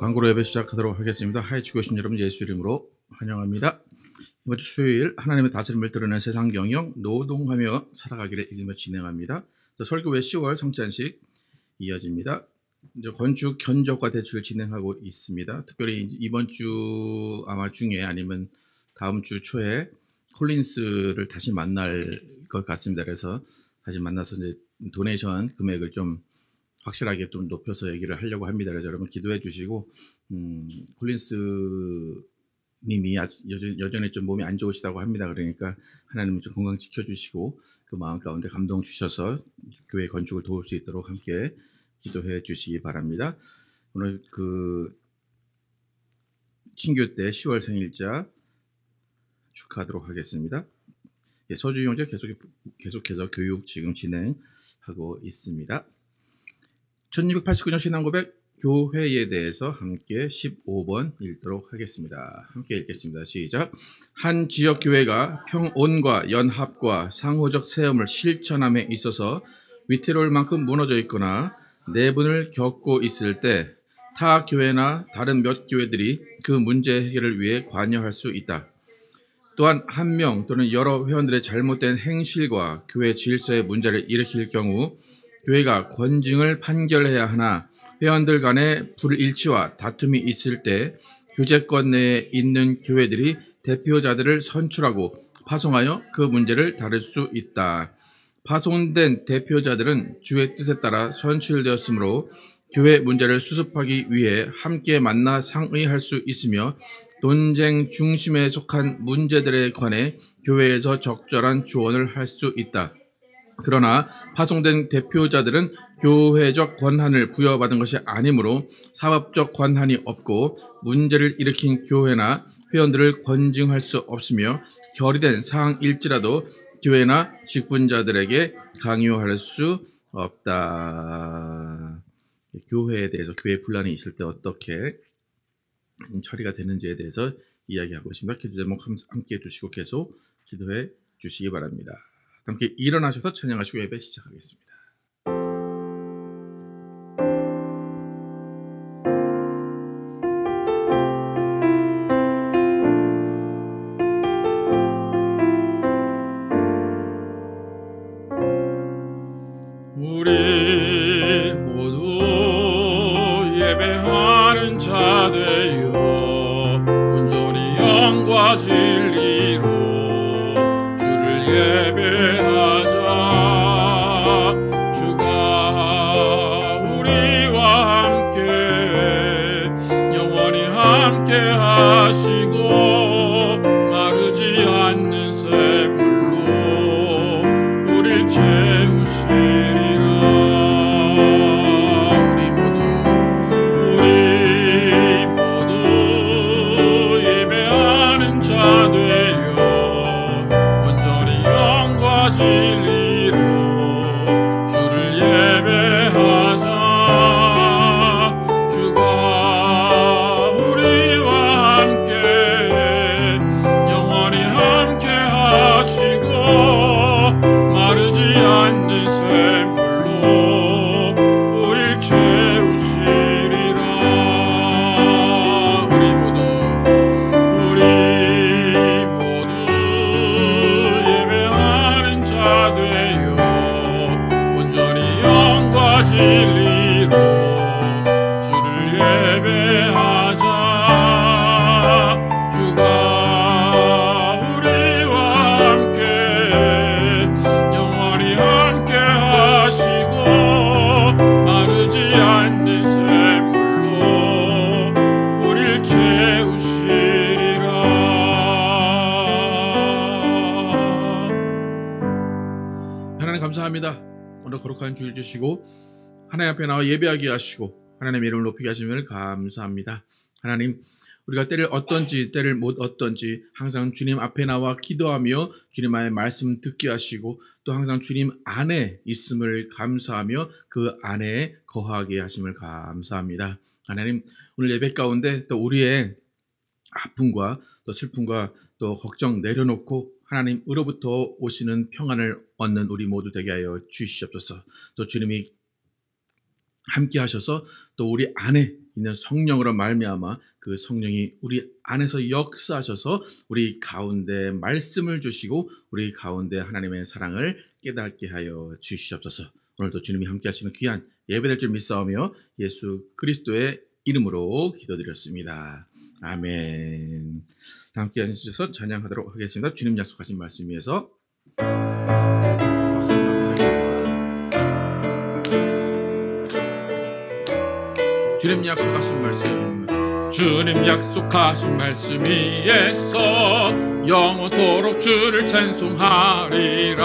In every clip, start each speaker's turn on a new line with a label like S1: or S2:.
S1: 광고로 예배 시작하도록 하겠습니다. 하이치고 계신 여러분 예수 이름으로 환영합니다. 이번 주 수요일 하나님의 다스림을 드러낸 세상 경영 노동하며 살아가기를 읽으며 진행합니다. 또 설교 외 10월 성찬식 이어집니다. 이제 건축 견적과 대출을 진행하고 있습니다. 특별히 이번 주 아마 중에 아니면 다음 주 초에 콜린스를 다시 만날 것 같습니다. 그래서 다시 만나서 이제 도네이션 금액을 좀 확실하게 좀 높여서 얘기를 하려고 합니다. 그래서 여러분 기도해 주시고, 콜린스 님이 여전히 좀 몸이 안 좋으시다고 합니다. 그러니까 하나님은 좀 건강 지켜주시고 그 마음 가운데 감동 주셔서 교회 건축을 도울 수 있도록 함께 기도해 주시기 바랍니다. 오늘 친교 때 10월 생일자 축하하도록 하겠습니다. 서주 형제 계속해서 교육 지금 진행하고 있습니다. 1289년 신앙고백 교회에 대해서 함께 15번 읽도록 하겠습니다. 함께 읽겠습니다. 시작. 한 지역 교회가 평온과 연합과 상호적 세움을 실천함에 있어서 위태로울 만큼 무너져 있거나 내분을 겪고 있을 때 타 교회나 다른 몇 교회들이 그 문제 해결을 위해 관여할 수 있다. 또한 한 명 또는 여러 회원들의 잘못된 행실과 교회 질서의 문제를 일으킬 경우 교회가 권징을 판결해야 하나 회원들 간의 불일치와 다툼이 있을 때 교제권 내에 있는 교회들이 대표자들을 선출하고 파송하여 그 문제를 다룰 수 있다. 파송된 대표자들은 주의 뜻에 따라 선출되었으므로 교회 문제를 수습하기 위해 함께 만나 상의할 수 있으며 논쟁 중심에 속한 문제들에 관해 교회에서 적절한 조언을 할 수 있다. 그러나 파송된 대표자들은 교회적 권한을 부여받은 것이 아니므로 사법적 권한이 없고 문제를 일으킨 교회나 회원들을 권징할 수 없으며 결의된 사항일지라도 교회나 직분자들에게 강요할 수 없다. 교회에 대해서 교회 분란이 있을 때 어떻게 처리가 되는지에 대해서 이야기하고 있습니다. 기도 제목 함께 해주시고 계속 기도해 주시기 바랍니다. 함께 일어나셔서 찬양하시고 예배 시작하겠습니다.
S2: 우리 모두 예배하는 자 되어 온전히 영과 진리로 주를 예배하자. 주가 우리와 함께 영원히 함께 하시고 마르지 않는 샘물로 우릴 채우시리라. 진리로 주를 예배하자. 주가 우리와 함께 영원히 함께 하시고 마르지 않는 샘물로 우릴 채우시리라. 우리 모두 되어 온전히 영과 진리로 주를 예배하자. 주가 우리와 함께 영원히 함께 하시고 마르지 않는 샘물로 우릴 채우시리라.
S1: 하나님 감사합니다. 오늘 거룩한 주일 주시고 하나님 앞에 나와 예배하게 하시고 하나님의 이름을 높이게 하심을 감사합니다. 하나님, 우리가 때를 얻던지 때를 못 얻던지 항상 주님 앞에 나와 기도하며 주님의 말씀 듣게 하시고 또 항상 주님 안에 있음을 감사하며 그 안에 거하게 하심을 감사합니다. 하나님, 오늘 예배 가운데 또 우리의 아픔과 또 슬픔과 또 걱정 내려놓고 하나님으로부터 오시는 평안을 얻는 우리 모두 되게 하여 주시옵소서. 또 주님이 함께 하셔서 또 우리 안에 있는 성령으로 말미암아 그 성령이 우리 안에서 역사하셔서 우리 가운데 말씀을 주시고 우리 가운데 하나님의 사랑을 깨닫게 하여 주시옵소서. 오늘도 주님이 함께 하시는 귀한 예배될 줄 믿사오며 예수 그리스도의 이름으로 기도드렸습니다. 아멘. 함께 하셔서 찬양하도록 하겠습니다. 주님 약속하신 말씀 위해서 주님 약속하신 말씀,
S2: 주님 약속하신 말씀 위에서 영원토록 주를 찬송하리라.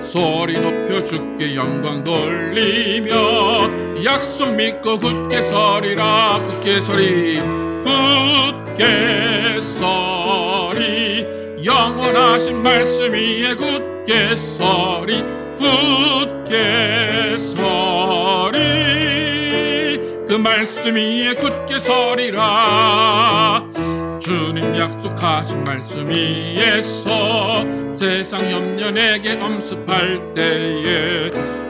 S2: 소리 높여 주께 영광 돌리며 약속 믿고 굳게 서리라. 굳게 서리 굳게 서리 영원하신 말씀 위에 굳게 서리 굳게 서리 그 말씀 위에 굳게 서리라. 주님 약속하신 말씀 위에서 세상 염려 내게 엄습할 때에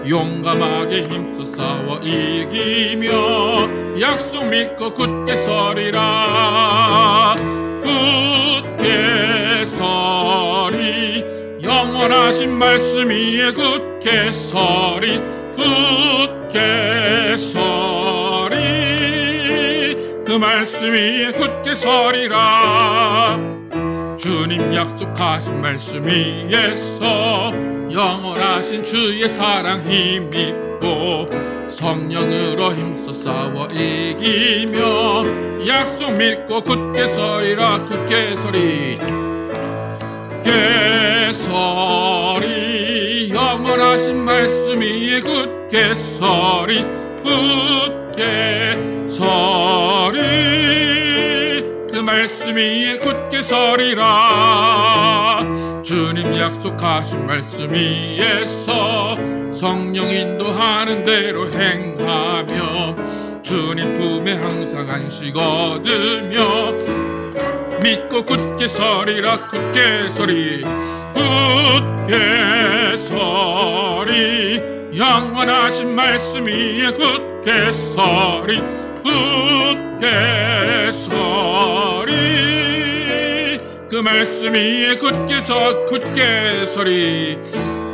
S2: 용감하게 힘써 싸워 이기며 약속 믿고 굳게 서리라. 굳게 서리 영원하신 말씀 위에 굳게 서리 굳게 서리 그 말씀 위에 굳게 서리라. 주님 약속하신 말씀 위에서 영원하신 주의 사랑 힘입고 성령으로 힘써 싸워 이기며 약속 믿고 굳게 서리라. 굳게 서리 굳게 서리 영원하신 말씀 위에 굳게 서리 굳게 서리 그 말씀 위에 굳게 서리라. 주님 약속하신 말씀 위에서 성령 인도하는 대로 행하며 주님 품에 항상 안식 얻으며 믿고 굳게 서리라. 굳게 서리 굳게 서리 영원하신 말씀 위에 굳게 서리 굳게 서리 그 말씀 위에 굳게 서리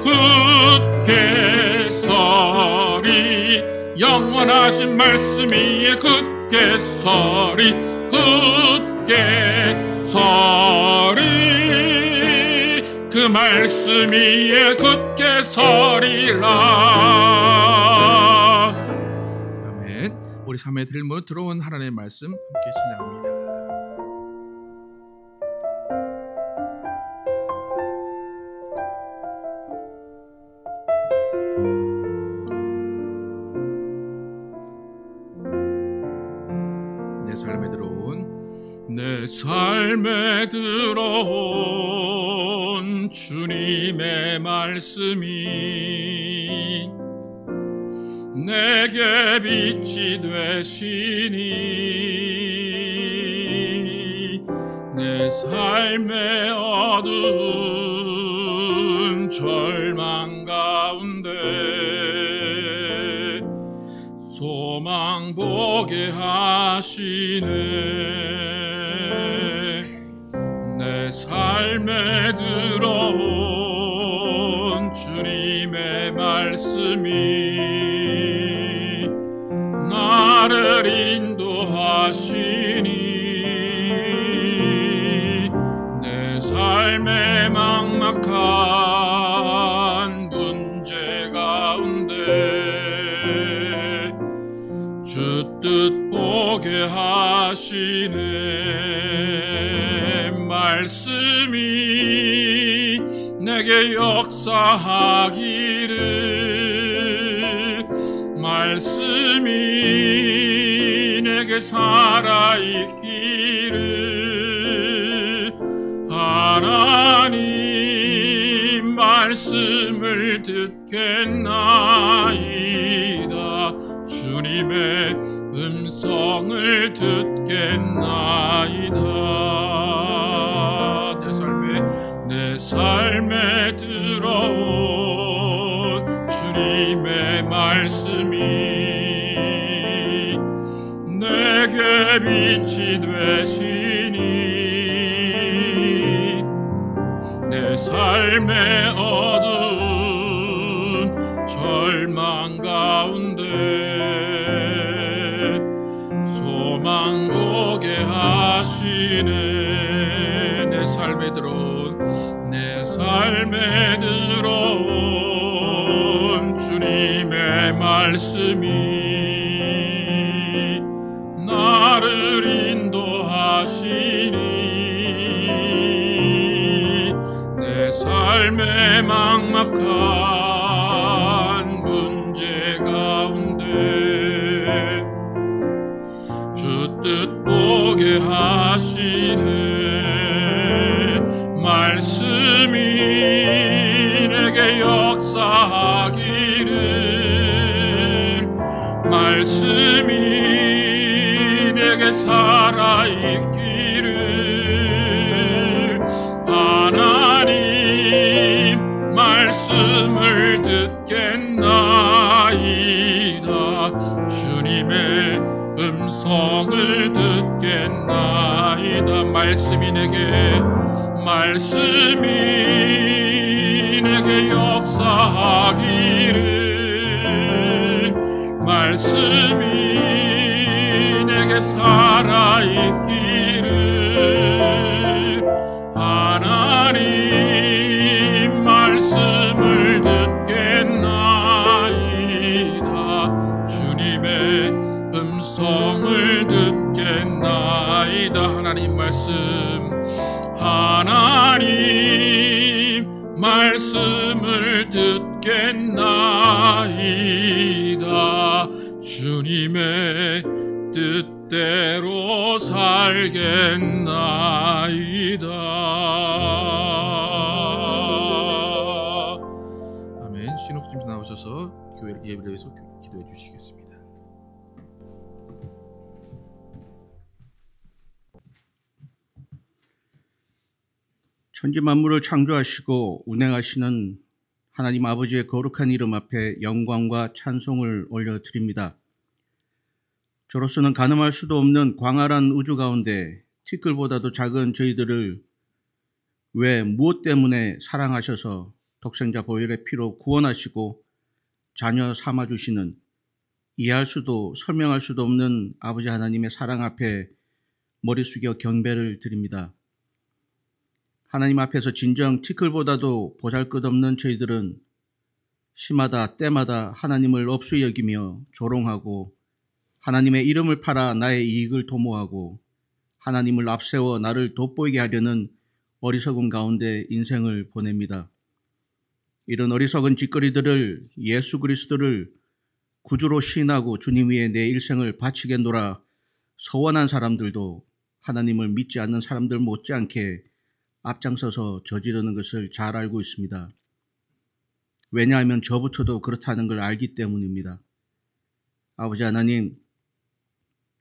S2: 굳게 서리 영원하신 말씀 위에 굳게 서리 굳게 서리 그 말씀 위에 굳게 서리라.
S1: 아멘. 우리 삶에 들모 들어온 하나님의 말씀 함께 신앙합니다.
S2: 내 삶에 들어온 주님의 말씀이 내게 빛이 되시니 내 삶의 어두운 절망 가운데 소망 보게 하시네. 내 삶에 들어온 주님의 말씀이 나를 인도하시니 내 삶의 막막한 문제 가운데 주 뜻 보게 하시네. 말씀이 내게 역사하기를 말씀이 내게 살아있기를 하나님 말씀을 듣겠나이다. 주님의 음성을 듣겠나이다. 내 삶에 들어온 주님의 말씀이 내 빛이 되시니 내 삶의 어두운 절망 가운데 소망 보게 하시네. 내 삶에 들어온 주님의 말씀이 나를 인도하시니 내 삶의 막막한 문제 가운데 주 뜻 보게 하시네. 말씀이 내게 역사하기를, 말씀이 내게 살아있기를, 하나님 말씀을 듣겠나이다. 주님의 음성을 듣겠나이다. 말씀이 내게 역사하기를, 말씀이 내게 살아있기를, 하나님 말씀을 듣겠나이다. 주님의 음성을 듣겠나이다. 하나님 말씀을 듣겠나이다. 주님의 뜻대로 살겠나이다.
S1: 아멘. 신옥수님 나오셔서 교회 예배를 위해서 기도해 주시겠습니다. 천지 만물을 창조하시고 운행하시는 하나님 아버지의 거룩한 이름 앞에 영광과 찬송을 올려드립니다. 저로서는 가늠할 수도 없는 광활한 우주 가운데 티끌보다도 작은 저희들을 왜 무엇 때문에 사랑하셔서 독생자 보혈의 피로 구원하시고 자녀 삼아주시는, 이해할 수도 설명할 수도 없는 아버지 하나님의 사랑 앞에 머리 숙여 경배를 드립니다. 하나님 앞에서 진정 티끌보다도 보잘것없는 저희들은 시마다 때마다 하나님을 업수히 여기며 조롱하고 하나님의 이름을 팔아 나의 이익을 도모하고 하나님을 앞세워 나를 돋보이게 하려는 어리석은 가운데 인생을 보냅니다. 이런 어리석은 짓거리들을 예수 그리스도를 구주로 시인하고 주님 위에 내 일생을 바치겠노라 서원한 사람들도 하나님을 믿지 않는 사람들 못지않게 앞장서서 저지르는 것을 잘 알고 있습니다. 왜냐하면 저부터도 그렇다는 걸 알기 때문입니다. 아버지 하나님,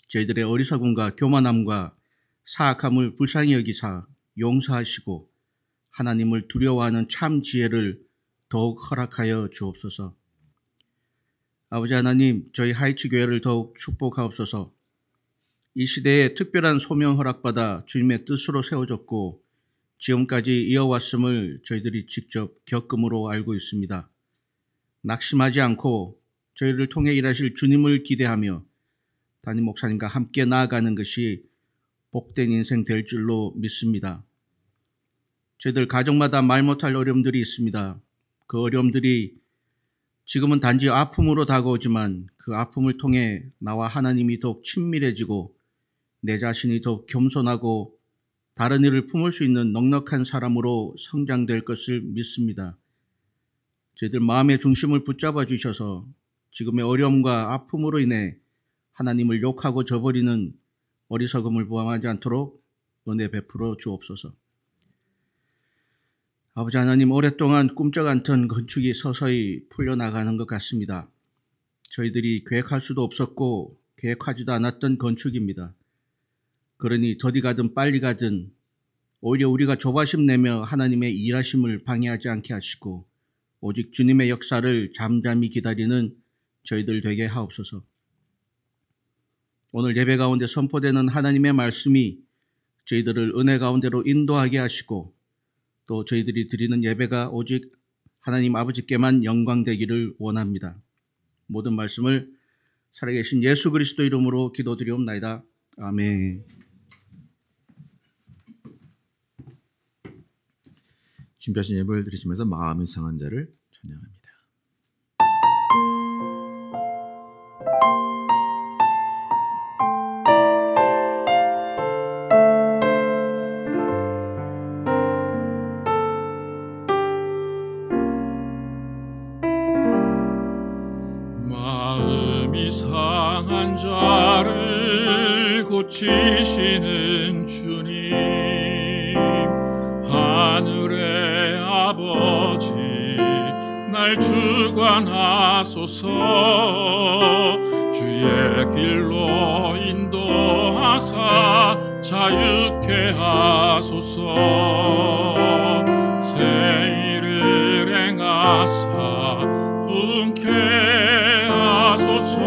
S1: 저희들의 어리석음과 교만함과 사악함을 불쌍히 여기사 용서하시고 하나님을 두려워하는 참 지혜를 더욱 허락하여 주옵소서. 아버지 하나님, 저희 하이츠 교회를 더욱 축복하옵소서. 이 시대에 특별한 소명 허락받아 주님의 뜻으로 세워졌고 지금까지 이어왔음을 저희들이 직접 겪음으로 알고 있습니다. 낙심하지 않고 저희를 통해 일하실 주님을 기대하며 담임 목사님과 함께 나아가는 것이 복된 인생 될 줄로 믿습니다. 저희들 가정마다 말 못할 어려움들이 있습니다. 그 어려움들이 지금은 단지 아픔으로 다가오지만 그 아픔을 통해 나와 하나님이 더욱 친밀해지고 내 자신이 더욱 겸손하고 다른 이를 품을 수 있는 넉넉한 사람으로 성장될 것을 믿습니다. 저희들 마음의 중심을 붙잡아 주셔서 지금의 어려움과 아픔으로 인해 하나님을 욕하고 저버리는 어리석음을 범하지 않도록 은혜 베풀어 주옵소서. 아버지 하나님, 오랫동안 꿈쩍 않던 건축이 서서히 풀려나가는 것 같습니다. 저희들이 계획할 수도 없었고 계획하지도 않았던 건축입니다. 그러니 더디 가든 빨리 가든 오히려 우리가 조바심 내며 하나님의 일하심을 방해하지 않게 하시고 오직 주님의 역사를 잠잠히 기다리는 저희들 되게 하옵소서.
S3: 오늘 예배 가운데 선포되는 하나님의 말씀이 저희들을 은혜 가운데로 인도하게 하시고 또 저희들이 드리는 예배가 오직 하나님 아버지께만 영광되기를 원합니다. 모든 말씀을 살아계신 예수 그리스도 이름으로 기도드리옵나이다. 아멘.
S1: 준비하신 예배를 드리시면서 마음이 상한 자를 찬양합니다.
S2: 마음이 상한 자를 고치시는 주님, 하늘의 아버지 날 주관하소서. 주의 길로 인도하사 자유케 하소서. 새 일을 행하사 분케 하소서.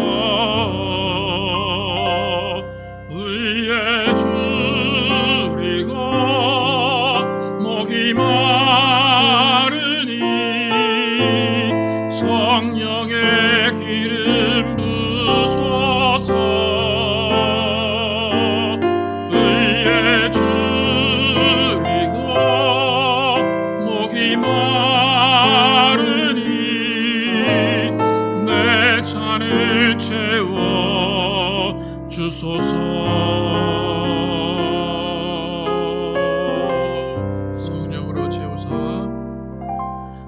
S2: 의에 줄이고 목이 마르니 성령의 기름 부소서. 의에 줄이고 목이 마르니 내 잔을 채워 주소서. 성령으로 채우사,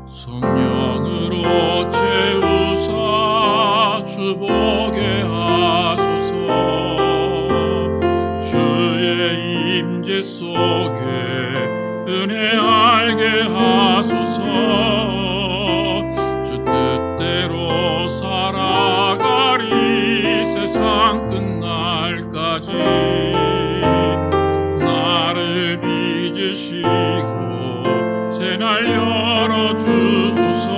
S2: 성령으로 채우사 주보게 하소서. 주의 임재 속에 은혜 알게 하소서. 주 뜻대로 살아가리 세상 끝날까지. 나를 빚으시고 새날 열어주소서.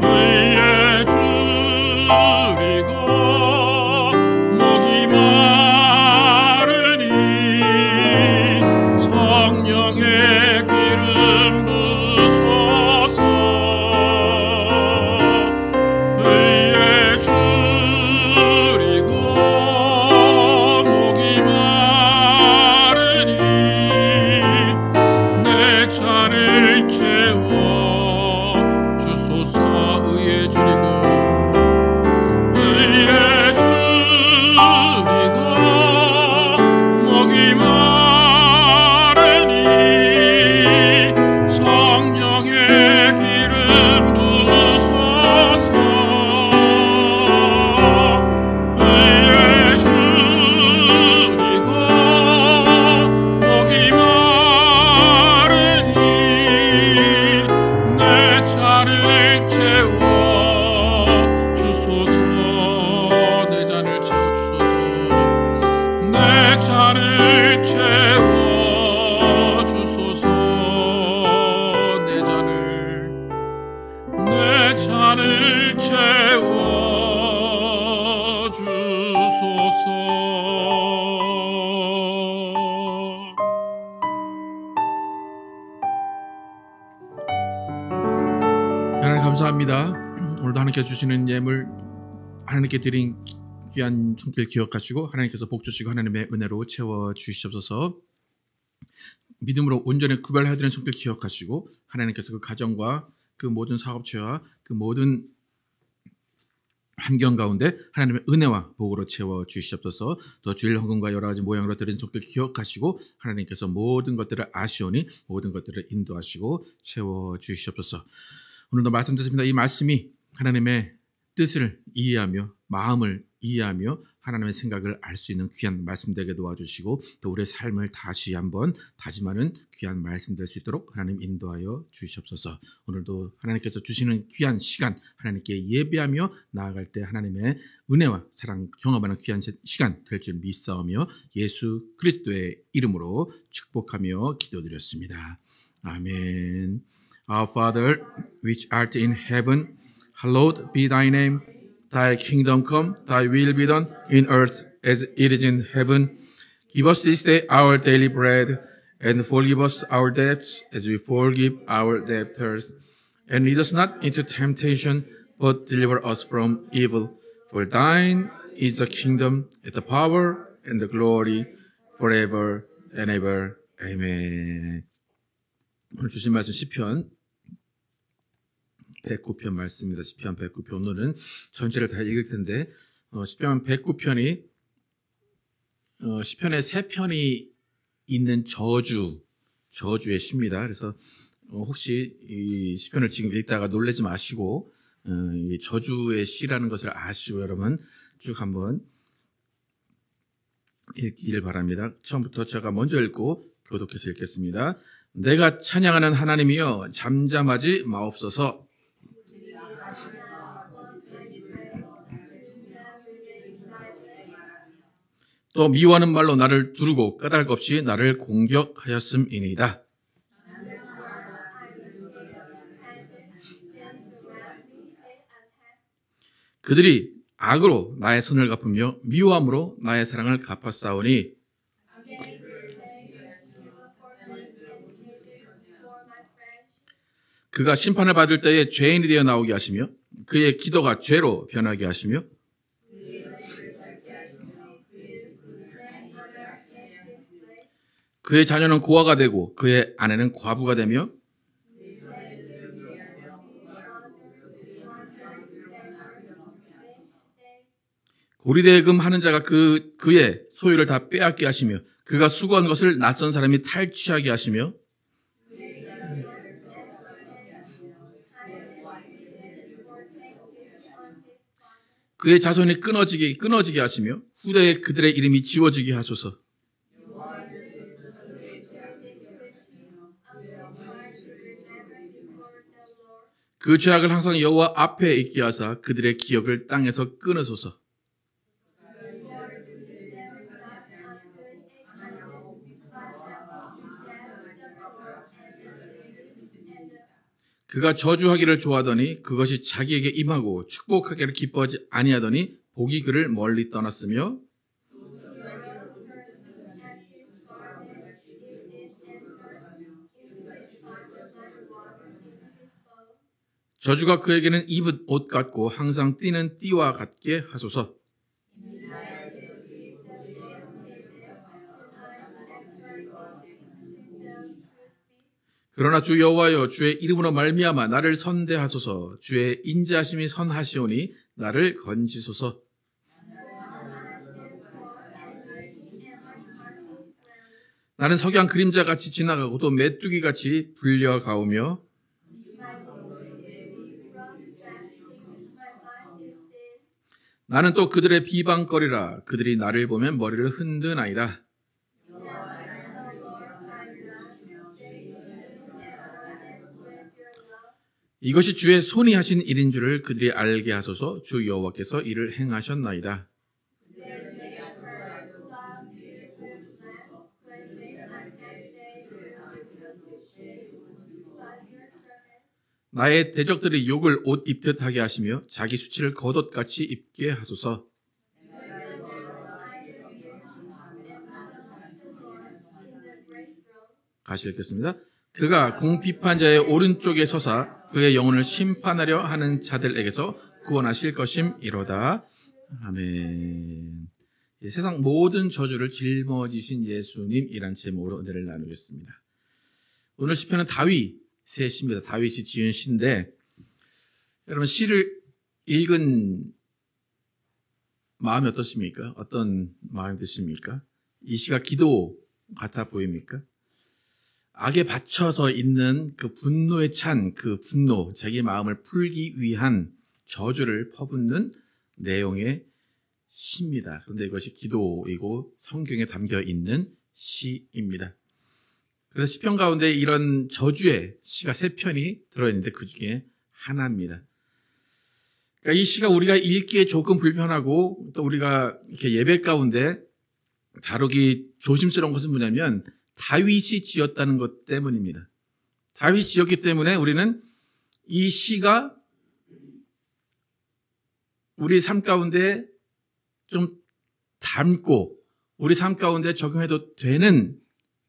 S2: 의에 줄이고 목이 마르니 성령의 기름 부소서. 의에 줄이고 목이 마르니 내 잔을 채워 주소서. 의에 줄이고 의에 줄이고 목이 마르니 성령의 기름 부소서. 의에 줄이고 목이 마르니 내 잔을 채워 주소서. 내 잔을 채워 주소서. 내 잔을 채워 주소서. 내 잔을 채워 주소서.
S1: 하나님 감사합니다. 오늘도 하나님께 주시는 예물, 하나님께 드린 귀한 손길 기억하시고 하나님께서 복 주시고 하나님의 은혜로 채워 주시옵소서. 믿음으로 온전히 구별하여 드린 손길 기억하시고 하나님께서 그 가정과 그 모든 사업체와 그 모든 환경 가운데 하나님의 은혜와 복으로 채워 주시옵소서. 또 주일 헌금과 여러 가지 모양으로 드린 손길 기억하시고 하나님께서 모든 것들을 아시오니 모든 것들을 인도하시고 채워 주시옵소서. 오늘도 말씀 듣습니다. 이 말씀이 하나님의 뜻을 이해하며 마음을 이해하며 하나님의 생각을 알 수 있는 귀한 말씀 되게 도와주시고 또 우리의 삶을 다시 한번 다짐하는 귀한 말씀 될 수 있도록 하나님 인도하여 주시옵소서. 오늘도 하나님께서 주시는 귀한 시간 하나님께 예배하며 나아갈 때 하나님의 은혜와 사랑 경험하는 귀한 시간 될 줄 믿사오며 예수 그리스도의 이름으로 축복하며 기도드렸습니다. 아멘. Our Father, which art in heaven, hallowed be thy name. Thy kingdom come, Thy will be done in earth as it is in heaven. Give us this day our daily bread, and forgive us our debts as we forgive our debtors. And lead us not into temptation, but deliver us from evil. For Thine is the kingdom, and the power, and the glory, forever and ever. Amen. 오늘 주신 말씀 시편 109편 말씀입니다. 시편 109편. 오늘은 전체를 다 읽을 텐데 시편 109편이 시편의 3편이 있는 저주의 시입니다. 그래서 혹시 이 시편을 지금 읽다가 놀라지 마시고 이 저주의 시라는 것을 아시고 여러분 쭉 한번 읽기를 바랍니다. 처음부터 제가 먼저 읽고 교독해서 읽겠습니다. 내가 찬양하는 하나님이여 잠잠하지 마옵소서. 또 미워하는 말로 나를 두르고 까닭 없이 나를 공격하였음이니이다. 그들이 악으로 나의 선을 갚으며 미워함으로 나의 사랑을 갚았사오니 그가 심판을 받을 때에 죄인이 되어 나오게 하시며 그의 기도가 죄로 변하게 하시며 그의 자녀는 고아가 되고 그의 아내는 과부가 되며 고리대금 하는 자가 그의 소유를 다 빼앗게 하시며 그가 수고한 것을 낯선 사람이 탈취하게 하시며 그의 자손이 끊어지게 하시며 후대에 그들의 이름이 지워지게 하소서. 그 죄악을 항상 여호와 앞에 있게 하사 그들의 기억을 땅에서 끊으소서. 그가 저주하기를 좋아하더니 그것이 자기에게 임하고 축복하기를 기뻐하지 아니하더니 복이 그를 멀리 떠났으며 저주가 그에게는 입은 옷 같고 항상 뛰는 띠와 같게 하소서. 그러나 주 여호와여 주의 이름으로 말미암아 나를 선대하소서. 주의 인자하심이 선하시오니 나를 건지소서. 나는 석양 그림자같이 지나가고 또 메뚜기같이 불려가오며 나는 또 그들의 비방거리라. 그들이 나를 보면 머리를 흔드나이다. 이것이 주의 손이 하신 일인 줄을 그들이 알게 하소서. 주 여호와께서 이를 행하셨나이다. 나의 대적들이 욕을 옷 입듯 하게 하시며 자기 수치를 겉옷같이 입게 하소서. 다시 읽겠습니다. 그가 공비판자의 오른쪽에 서사 그의 영혼을 심판하려 하는 자들에게서 구원하실 것임이로다. 아멘. 세상 모든 저주를 짊어지신 예수님이란 제목으로 은혜를 나누겠습니다. 오늘 시편은 다윗의 시입니다. 다윗이 지은 시인데 여러분 시를 읽은 마음이 어떠십니까? 어떤 마음이 드십니까? 이 시가 기도 같아 보입니까? 악에 받쳐서 있는 그 분노에 찬 그 분노, 자기 마음을 풀기 위한 저주를 퍼붓는 내용의 시입니다. 그런데 이것이 기도이고 성경에 담겨 있는 시입니다. 그래서 시편 가운데 이런 저주의 시가 3편이 들어있는데 그 중에 하나입니다. 그러니까 이 시가 우리가 읽기에 조금 불편하고 또 우리가 이렇게 예배 가운데 다루기 조심스러운 것은 뭐냐면 다윗이 지었다는 것 때문입니다. 다윗이 지었기 때문에 우리는 이 시가 우리 삶 가운데 좀 담고 우리 삶 가운데 적용해도 되는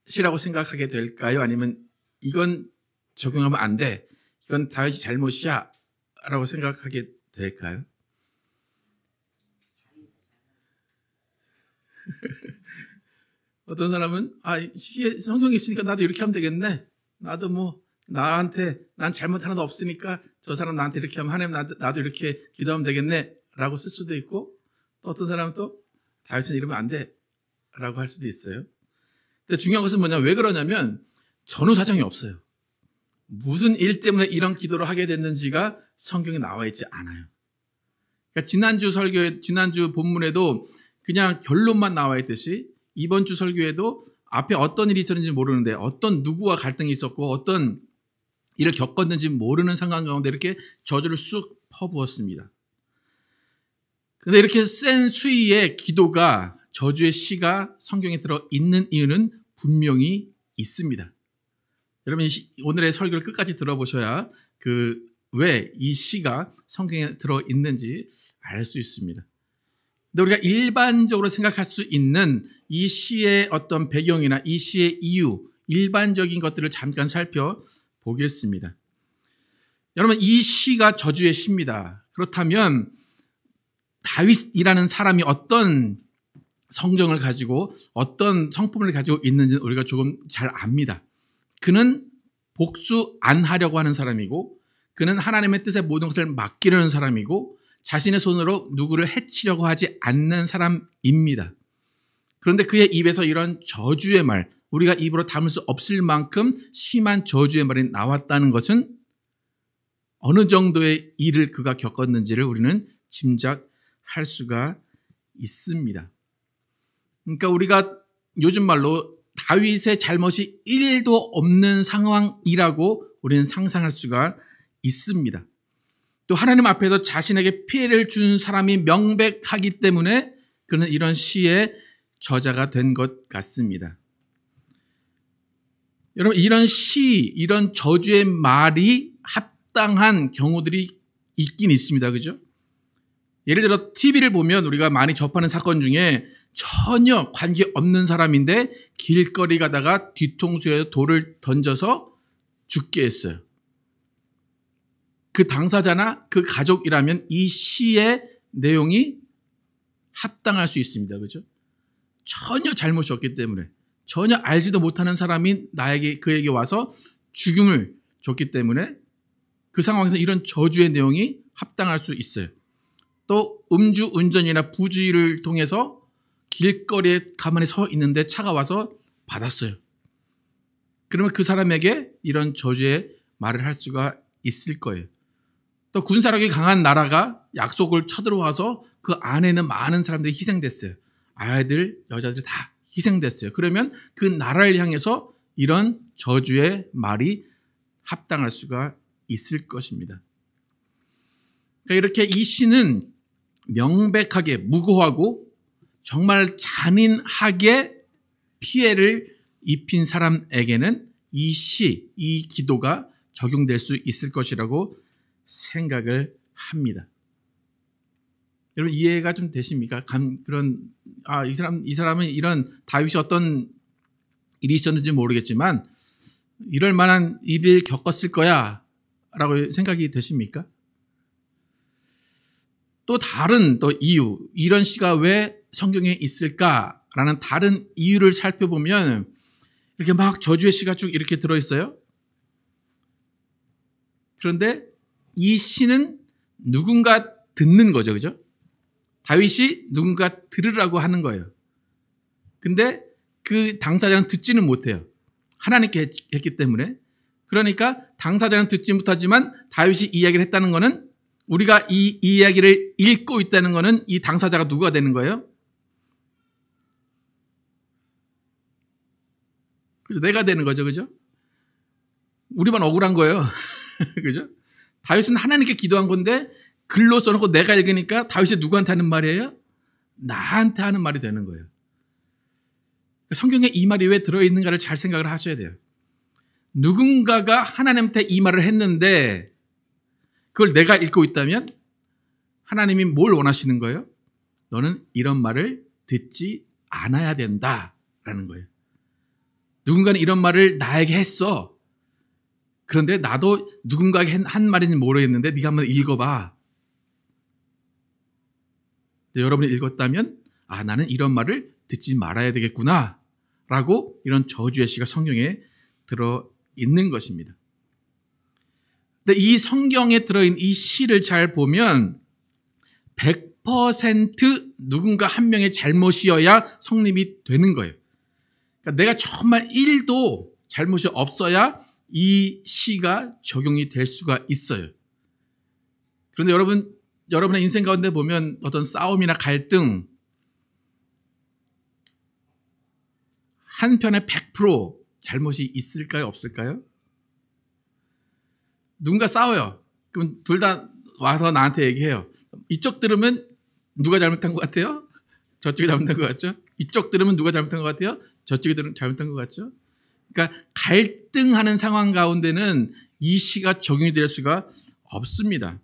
S1: 시라고 생각하게 될까요? 아니면 이건 적용하면 안 돼, 이건 다윗이 잘못이야 라고 생각하게 될까요? 어떤 사람은 시에 성경이 있으니까 나도 이렇게 하면 되겠네, 나도 뭐 나한테 난 잘못 하나도 없으니까 저 사람 나한테 이렇게 하면 하나님 나도 이렇게 기도하면 되겠네 라고 쓸 수도 있고, 또 어떤 사람은 또 다윗은 이러면 안 돼 라고 할 수도 있어요. 근데 중요한 것은 뭐냐, 왜 그러냐면 전후 사정이 없어요. 무슨 일 때문에 이런 기도를 하게 됐는지가 성경에 나와 있지 않아요. 그러니까 지난주 본문에도 그냥 결론만 나와 있듯이 이번 주 설교에도 앞에 어떤 일이 있었는지 모르는데 어떤 누구와 갈등이 있었고 어떤 일을 겪었는지 모르는 상황 가운데 이렇게 저주를 쑥 퍼부었습니다. 그런데 이렇게 센 수위의 기도가, 저주의 시가 성경에 들어 있는 이유는 분명히 있습니다. 여러분 오늘의 설교를 끝까지 들어보셔야 왜 이 시가 성경에 들어 있는지 알 수 있습니다. 근데 우리가 일반적으로 생각할 수 있는 이 시의 어떤 배경이나 이 시의 이유, 일반적인 것들을 잠깐 살펴보겠습니다. 여러분 이 시가 저주의 시입니다. 그렇다면 다윗이라는 사람이 어떤 성정을 가지고 어떤 성품을 가지고 있는지는 우리가 조금 잘 압니다. 그는 복수 안 하려고 하는 사람이고, 그는 하나님의 뜻에 모든 것을 맡기려는 사람이고, 자신의 손으로 누구를 해치려고 하지 않는 사람입니다. 그런데 그의 입에서 이런 저주의 말, 우리가 입으로 담을 수 없을 만큼 심한 저주의 말이 나왔다는 것은 어느 정도의 일을 그가 겪었는지를 우리는 짐작할 수가 있습니다. 그러니까 우리가 요즘 말로 다윗의 잘못이 1도 없는 상황이라고 우리는 상상할 수가 있습니다. 또 하나님 앞에서 자신에게 피해를 준 사람이 명백하기 때문에 그는 이런 시의 저자가 된 것 같습니다. 여러분 이런 이런 저주의 말이 합당한 경우들이 있긴 있습니다. 그죠? 예를 들어 TV를 보면 우리가 많이 접하는 사건 중에 전혀 관계없는 사람인데 길거리 가다가 뒤통수에 돌을 던져서 죽게 했어요. 그 당사자나 그 가족이라면 이 시의 내용이 합당할 수 있습니다. 그죠? 전혀 잘못이 없기 때문에, 전혀 알지도 못하는 사람이 그에게 와서 죽음을 줬기 때문에 그 상황에서 이런 저주의 내용이 합당할 수 있어요. 또 음주 운전이나 부주의를 통해서 길거리에 가만히 서 있는데 차가 와서 받았어요. 그러면 그 사람에게 이런 저주의 말을 할 수가 있을 거예요. 또 군사력이 강한 나라가 약속을 쳐들어와서 그 안에는 많은 사람들이 희생됐어요. 아이들, 여자들이 다 희생됐어요. 그러면 그 나라를 향해서 이런 저주의 말이 합당할 수가 있을 것입니다. 그러니까 이렇게 이 시는 명백하게 무고하고 정말 잔인하게 피해를 입힌 사람에게는 이 기도가 적용될 수 있을 것이라고 생각을 합니다. 여러분 이해가 좀 되십니까? 이 사람은 이런 다윗이 어떤 일이 있었는지 모르겠지만 이럴 만한 일을 겪었을 거야 라고 생각이 되십니까? 또 다른 이유, 이런 시가 왜 성경에 있을까라는 다른 이유를 살펴보면 이렇게 막 저주의 시가 쭉 이렇게 들어있어요. 그런데 이 시는 누군가 듣는 거죠. 그죠? 다윗이 누군가 들으라고 하는 거예요. 근데 그 당사자는 듣지는 못해요. 하나님께 했기 때문에. 그러니까 당사자는 듣지 못하지만 다윗이 이야기를 했다는 것은, 우리가 이 이야기를 읽고 있다는 것은 이 당사자가 누구가 되는 거예요? 그죠? 내가 되는 거죠. 그죠? 우리만 억울한 거예요. 그죠? 다윗은 하나님께 기도한 건데 글로 써놓고 내가 읽으니까 다윗이 누구한테 하는 말이에요? 나한테 하는 말이 되는 거예요. 성경에 이 말이 왜 들어있는가를 잘 생각을 하셔야 돼요. 누군가가 하나님한테 이 말을 했는데 그걸 내가 읽고 있다면 하나님이 뭘 원하시는 거예요? 너는 이런 말을 듣지 않아야 된다라는 거예요. 누군가는 이런 말을 나에게 했어. 그런데 나도 누군가에게 한 말인지 모르겠는데 네가 한번 읽어봐. 여러분이 읽었다면 나는 이런 말을 듣지 말아야 되겠구나 라고 이런 저주의 시가 성경에 들어있는 것입니다. 근데 이 성경에 들어있는 이 시를 잘 보면 100% 누군가 한 명의 잘못이어야 성립이 되는 거예요. 그러니까 내가 정말 1도 잘못이 없어야 이 시가 적용이 될 수가 있어요. 그런데 여러분의 인생 가운데 보면 어떤 싸움이나 갈등, 한편에 100% 잘못이 있을까요? 없을까요? 누군가 싸워요. 그럼 둘 다 와서 나한테 얘기해요. 이쪽 들으면 누가 잘못한 것 같아요? 저쪽이 잘못한 것 같죠? 이쪽 들으면 누가 잘못한 것 같아요? 저쪽이 들으면 잘못한 것 같죠? 그러니까 갈등하는 상황 가운데는 이 시가 적용이 될 수가 없습니다.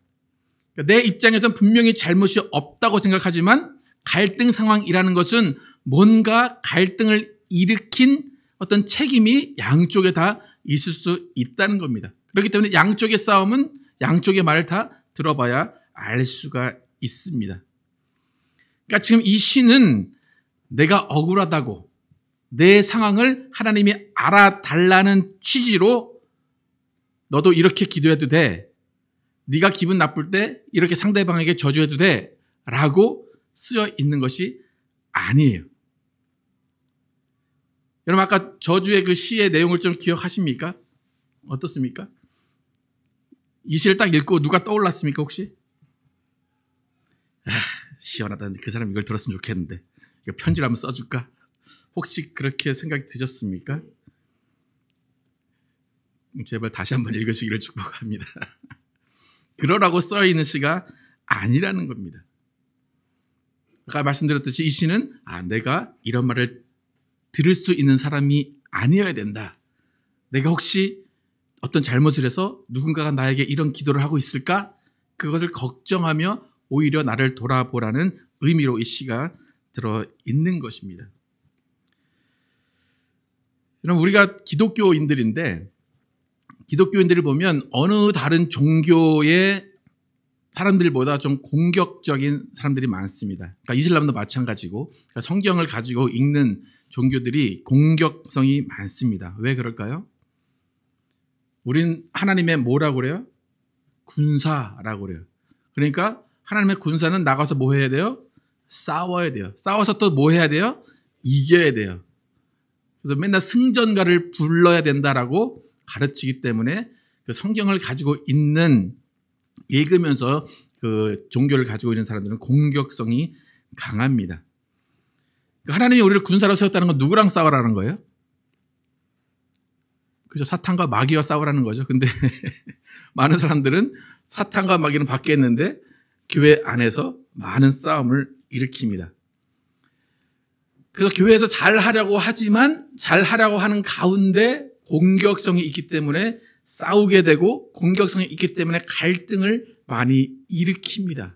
S1: 그러니까 내 입장에서는 분명히 잘못이 없다고 생각하지만 갈등 상황이라는 것은 뭔가 갈등을 일으킨 어떤 책임이 양쪽에 다 있을 수 있다는 겁니다. 그렇기 때문에 양쪽의 싸움은 양쪽의 말을 다 들어봐야 알 수가 있습니다. 그러니까 지금 이 시는 내가 억울하다고 내 상황을 하나님이 알아달라는 취지로 너도 이렇게 기도해도 돼. 네가 기분 나쁠 때 이렇게 상대방에게 저주해도 돼. 라고 쓰여 있는 것이 아니에요. 여러분 아까 저주의 그 시의 내용을 좀 기억하십니까? 어떻습니까? 이 시를 딱 읽고 누가 떠올랐습니까 혹시? 시원하다. 그 사람 이걸 들었으면 좋겠는데 이거 편지를 한번 써줄까? 혹시 그렇게 생각이 드셨습니까? 제발 다시 한번 읽으시기를 축복합니다. 그러라고 써있는 시가 아니라는 겁니다. 아까 말씀드렸듯이 이 시는 내가 이런 말을 들을 수 있는 사람이 아니어야 된다. 내가 혹시 어떤 잘못을 해서 누군가가 나에게 이런 기도를 하고 있을까? 그것을 걱정하며 오히려 나를 돌아보라는 의미로 이 시가 들어있는 것입니다. 여러분 우리가 기독교인들인데 기독교인들을 보면 어느 다른 종교의 사람들보다 좀 공격적인 사람들이 많습니다. 그러니까 이슬람도 마찬가지고 그러니까 성경을 가지고 읽는 종교들이 공격성이 많습니다. 왜 그럴까요? 우린 하나님의 뭐라고 그래요? 군사라고 그래요. 그러니까 하나님의 군사는 나가서 뭐 해야 돼요? 싸워야 돼요. 싸워서 또 뭐 해야 돼요? 이겨야 돼요. 그래서 맨날 승전가를 불러야 된다라고 가르치기 때문에 그 성경을 가지고 있는 읽으면서 그 종교를 가지고 있는 사람들은 공격성이 강합니다. 하나님이 우리를 군사로 세웠다는 건 누구랑 싸우라는 거예요? 그죠? 사탄과 마귀와 싸우라는 거죠. 근데 많은 사람들은 사탄과 마귀는 밖에 있는데 교회 안에서 많은 싸움을 일으킵니다. 그래서 교회에서 잘하려고 하지만 잘하려고 하는 가운데 공격성이 있기 때문에 싸우게 되고 공격성이 있기 때문에 갈등을 많이 일으킵니다.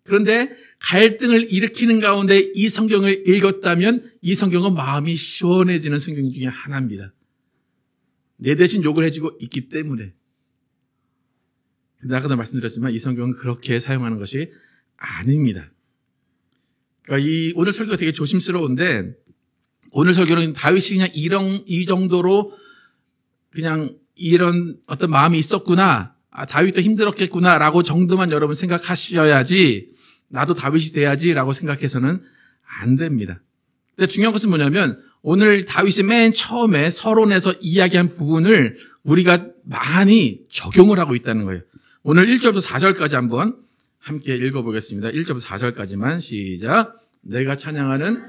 S1: 그런데 갈등을 일으키는 가운데 이 성경을 읽었다면 이 성경은 마음이 시원해지는 성경 중에 하나입니다. 내 대신 욕을 해주고 있기 때문에. 근데 아까도 말씀드렸지만 이 성경은 그렇게 사용하는 것이 아닙니다. 그러니까 오늘 설교가 되게 조심스러운데 오늘 설교는 다윗이 그냥 이 정도로 그냥 이런 어떤 마음이 있었구나. 다윗도 힘들었겠구나 라고 정도만 여러분 생각하셔야지 나도 다윗이 돼야지 라고 생각해서는 안 됩니다. 근데 중요한 것은 뭐냐면 오늘 다윗이 맨 처음에 서론에서 이야기한 부분을 우리가 많이 적용을 하고 있다는 거예요. 오늘 1절부터 4절까지 한번 함께 읽어보겠습니다. 1절부터 4절까지만 시작. 내가 찬양하는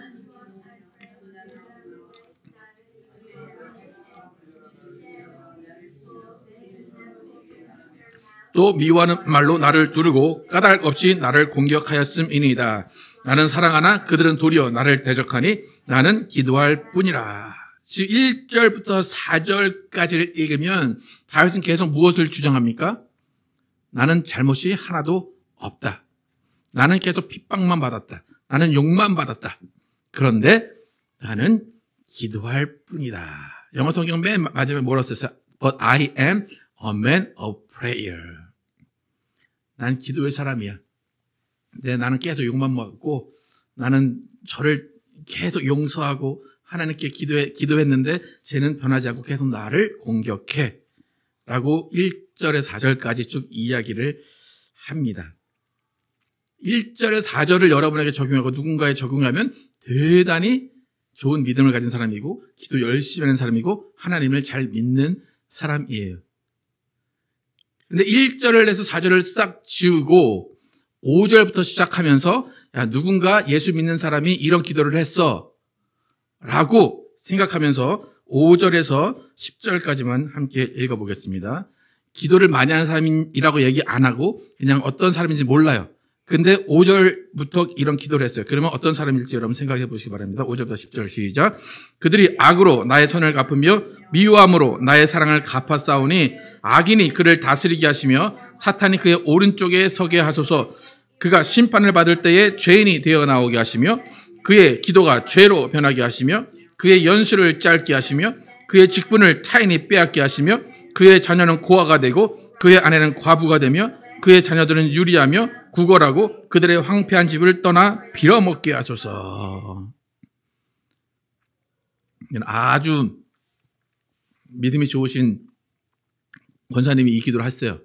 S1: 또 미워하는 말로 나를 두르고 까닭 없이 나를 공격하였음이니이다. 나는 사랑하나 그들은 도리어 나를 대적하니 나는 기도할 뿐이라. 지금 1절부터 4절까지를 읽으면 다윗은 계속 무엇을 주장합니까? 나는 잘못이 하나도 없다. 나는 계속 핍박만 받았다. 나는 욕만 받았다. 그런데 나는 기도할 뿐이다. 영어 성경 맨 마지막에 뭐라고 썼어요? But I am a man of prayer. 난 기도의 사람이야. 근데 나는 계속 욕만 먹고 나는 저를 계속 용서하고 하나님께 기도했는데 쟤는 변하지 않고 계속 나를 공격해. 라고 1절에 4절까지 쭉 이야기를 합니다. 1절에 4절을 여러분에게 적용하고 누군가에 적용하면 대단히 좋은 믿음을 가진 사람이고 기도 열심히 하는 사람이고 하나님을 잘 믿는 사람이에요. 근데 1절을 해서 4절을 싹 지우고 5절부터 시작하면서 야, 누군가 예수 믿는 사람이 이런 기도를 했어 라고 생각하면서 5절에서 10절까지만 함께 읽어보겠습니다. 기도를 많이 하는 사람이라고 얘기 안 하고 그냥 어떤 사람인지 몰라요. 근데 5절부터 이런 기도를 했어요. 그러면 어떤 사람일지 여러분 생각해 보시기 바랍니다. 5절부터 10절 시작. 그들이 악으로 나의 선을 갚으며 미워함으로 나의 사랑을 갚아 싸우니 악인이 그를 다스리게 하시며 사탄이 그의 오른쪽에 서게 하소서. 그가 심판을 받을 때에 죄인이 되어 나오게 하시며 그의 기도가 죄로 변하게 하시며 그의 연수를 짧게 하시며 그의 직분을 타인이 빼앗게 하시며 그의 자녀는 고아가 되고 그의 아내는 과부가 되며 그의 자녀들은 유리하며 구걸하고 그들의 황폐한 집을 떠나 빌어먹게 하소서. 아주 믿음이 좋으신 권사님이 이 기도를 했어요.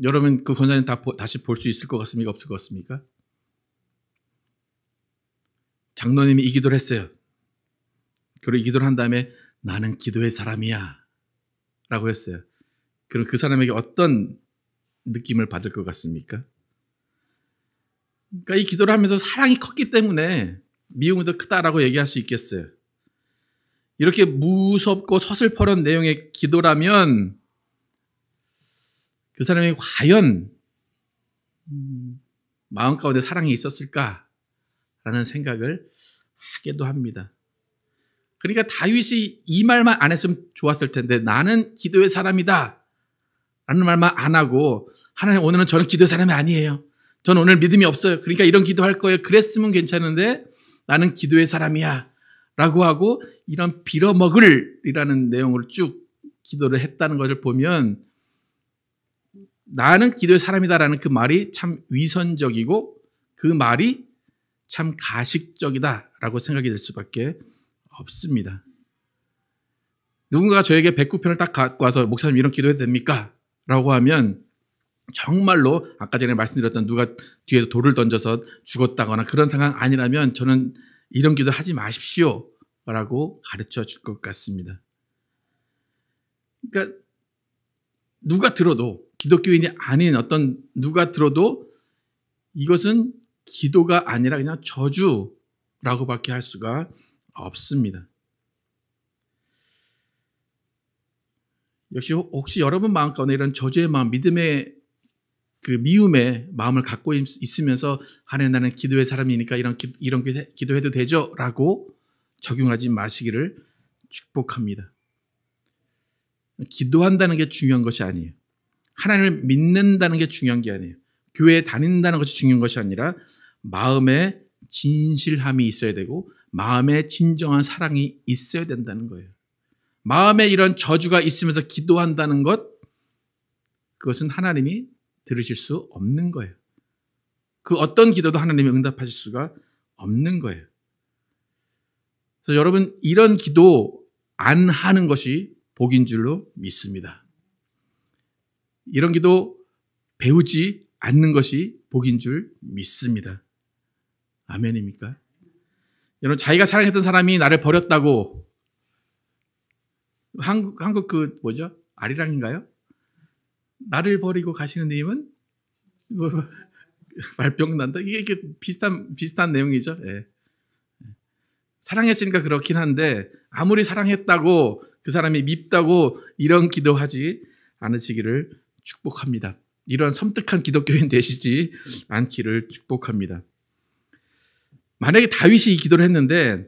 S1: 여러분 그 권사님 다시 볼 수 있을 것 같습니까? 없을 것 같습니까? 장로님이 이 기도를 했어요. 그리고 이 기도를 한 다음에 나는 기도의 사람이야 라고 했어요. 그럼 그 사람에게 어떤 느낌을 받을 것 같습니까? 그러니까 이 기도를 하면서 사랑이 컸기 때문에 미움이 더 크다라고 얘기할 수 있겠어요. 이렇게 무섭고 서슬퍼런 내용의 기도라면 그 사람이 과연 마음 가운데 사랑이 있었을까라는 생각을 하기도 합니다. 그러니까 다윗이 이 말만 안 했으면 좋았을 텐데 나는 기도의 사람이다 라는 말만 안 하고 하나님 오늘은 저는 기도의 사람이 아니에요. 저는 오늘 믿음이 없어요. 그러니까 이런 기도할 거예요. 그랬으면 괜찮은데 나는 기도의 사람이야 라고 하고 이런 빌어먹을 이라는 내용으로 쭉 기도를 했다는 것을 보면 나는 기도의 사람이다라는 그 말이 참 위선적이고 그 말이 참 가식적이다라고 생각이 될 수밖에 없습니다. 누군가가 저에게 백구편을 딱 갖고 와서 목사님 이런 기도해도 됩니까? 라고 하면 정말로 아까 전에 말씀드렸던 누가 뒤에서 돌을 던져서 죽었다거나 그런 상황 아니라면 저는 이런 기도 하지 마십시오 라고 가르쳐 줄 것 같습니다. 그러니까 누가 들어도 기독교인이 아닌 어떤 누가 들어도 이것은 기도가 아니라 그냥 저주라고 밖에 할 수가 없습니다. 역시 혹시 여러분 마음 가운데 이런 저주의 마음, 믿음의 그 미움의 마음을 갖고 있으면서 하나님 나는 기도의 사람이니까 이런 기도해도 되죠? 라고 적용하지 마시기를 축복합니다. 기도한다는 게 중요한 것이 아니에요. 하나님을 믿는다는 게 중요한 게 아니에요. 교회에 다닌다는 것이 중요한 것이 아니라 마음에 진실함이 있어야 되고 마음에 진정한 사랑이 있어야 된다는 거예요. 마음에 이런 저주가 있으면서 기도한다는 것, 그것은 하나님이 들으실 수 없는 거예요. 그 어떤 기도도 하나님이 응답하실 수가 없는 거예요. 그래서 여러분 이런 기도 안 하는 것이 복인 줄로 믿습니다. 이런 기도 배우지 않는 것이 복인 줄 믿습니다. 아멘입니까? 여러분 자기가 사랑했던 사람이 나를 버렸다고 한국 그 뭐죠? 아리랑인가요? 나를 버리고 가시는 님은 뭐 말병 난다. 이게 비슷한 내용이죠. 예. 사랑했으니까 그렇긴 한데 아무리 사랑했다고 그 사람이 밉다고 이런 기도하지 않으시기를 축복합니다. 이런 섬뜩한 기독교인 되시지 않기를 축복합니다. 만약에 다윗이 이 기도를 했는데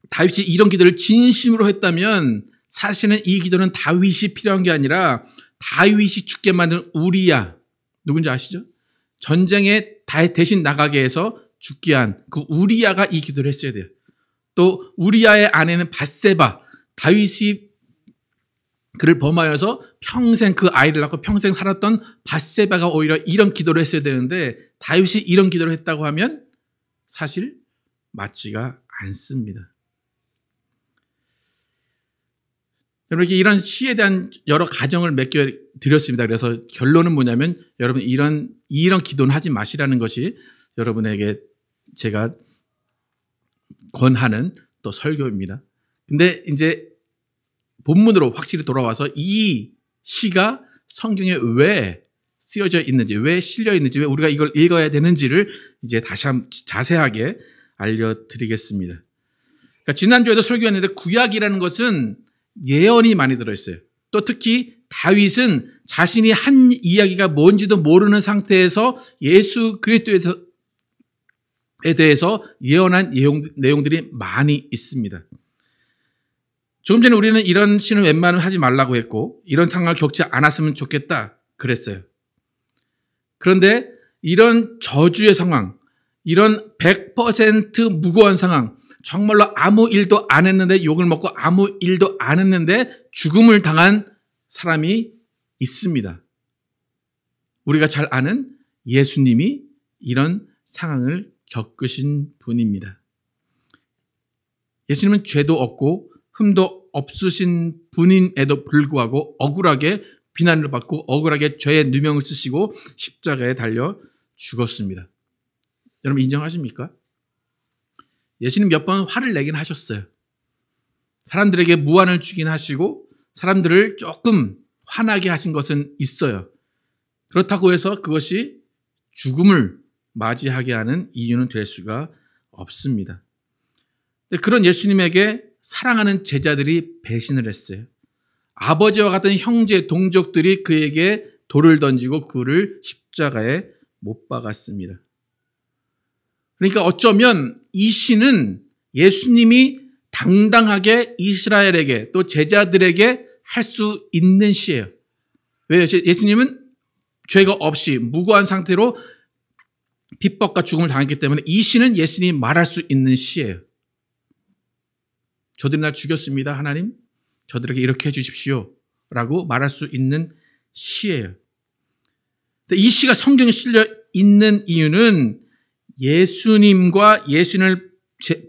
S1: 다윗이 이런 기도를 진심으로 했다면 사실은 이 기도는 다윗이 필요한 게 아니라 다윗이 죽게 만든 우리야. 누군지 아시죠? 전쟁에 대신 나가게 해서 죽게 한 그 우리야가 이 기도를 했어야 돼요. 또 우리야의 아내는 밧세바, 다윗이 그를 범하여서 평생 그 아이를 낳고 평생 살았던 밧세바가 오히려 이런 기도를 했어야 되는데 다윗이 이런 기도를 했다고 하면 사실 맞지가 않습니다. 여러분, 이런 시에 대한 여러 가정을 몇 개 드렸습니다. 그래서 결론은 뭐냐면 여러분 이런 기도는 하지 마시라는 것이 여러분에게 제가 권하는 또 설교입니다. 근데 이제 본문으로 확실히 돌아와서 이 시가 성경에 왜 쓰여져 있는지, 왜 실려 있는지, 왜 우리가 이걸 읽어야 되는지를 이제 다시 한번 자세하게 알려드리겠습니다. 그러니까 지난주에도 설교했는데 구약이라는 것은 예언이 많이 들어있어요. 또 특히 다윗은 자신이 한 이야기가 뭔지도 모르는 상태에서 예수 그리스도에 대해서 예언한 내용들이 많이 있습니다. 조금 전에 우리는 이런 시는 웬만하면 하지 말라고 했고 이런 상황을 겪지 않았으면 좋겠다 그랬어요. 그런데 이런 저주의 상황, 이런 100% 무고한 상황, 정말로 아무 일도 안 했는데 욕을 먹고 아무 일도 안 했는데 죽음을 당한 사람이 있습니다. 우리가 잘 아는 예수님이 이런 상황을 겪으신 분입니다. 예수님은 죄도 없고 흠도 없으신 분임에도 불구하고 억울하게 비난을 받고 억울하게 죄의 누명을 쓰시고 십자가에 달려 죽었습니다. 여러분 인정하십니까? 예수님 몇 번 화를 내긴 하셨어요. 사람들에게 무한을 주긴 하시고 사람들을 조금 화나게 하신 것은 있어요. 그렇다고 해서 그것이 죽음을 맞이하게 하는 이유는 될 수가 없습니다. 그런 예수님에게 사랑하는 제자들이 배신을 했어요. 아버지와 같은 형제, 동족들이 그에게 돌을 던지고 그를 십자가에 못 박았습니다. 그러니까 어쩌면 이 시는 예수님이 당당하게 이스라엘에게 또 제자들에게 할 수 있는 시예요. 왜요? 예수님은 죄가 없이 무고한 상태로 핍박과 죽음을 당했기 때문에 이 시는 예수님이 말할 수 있는 시예요. 저들이 날 죽였습니다, 하나님. 저들에게 이렇게 해주십시오. 라고 말할 수 있는 시예요. 이 시가 성경에 실려 있는 이유는 예수님과 예수님을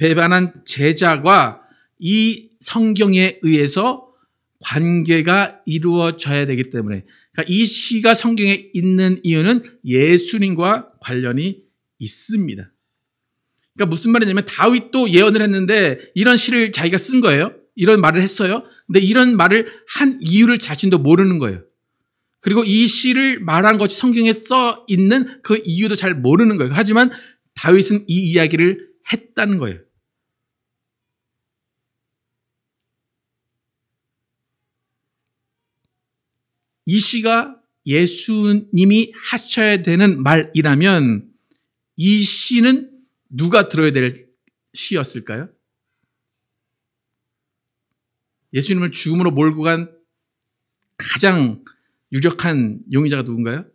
S1: 배반한 제자가 이 성경에 의해서 관계가 이루어져야 되기 때문에, 그러니까 이 시가 성경에 있는 이유는 예수님과 관련이 있습니다. 그러니까 무슨 말이냐면 다윗도 예언을 했는데 이런 시를 자기가 쓴 거예요. 이런 말을 했어요. 근데 이런 말을 한 이유를 자신도 모르는 거예요. 그리고 이 시를 말한 것이 성경에 써 있는 그 이유도 잘 모르는 거예요. 하지만 다윗은 이 이야기를 했다는 거예요. 이 시가 예수님이 하셔야 되는 말이라면 이 시는 누가 들어야 될 시였을까요? 예수님을 죽음으로 몰고 간 가장 유력한 용의자가 누군가요?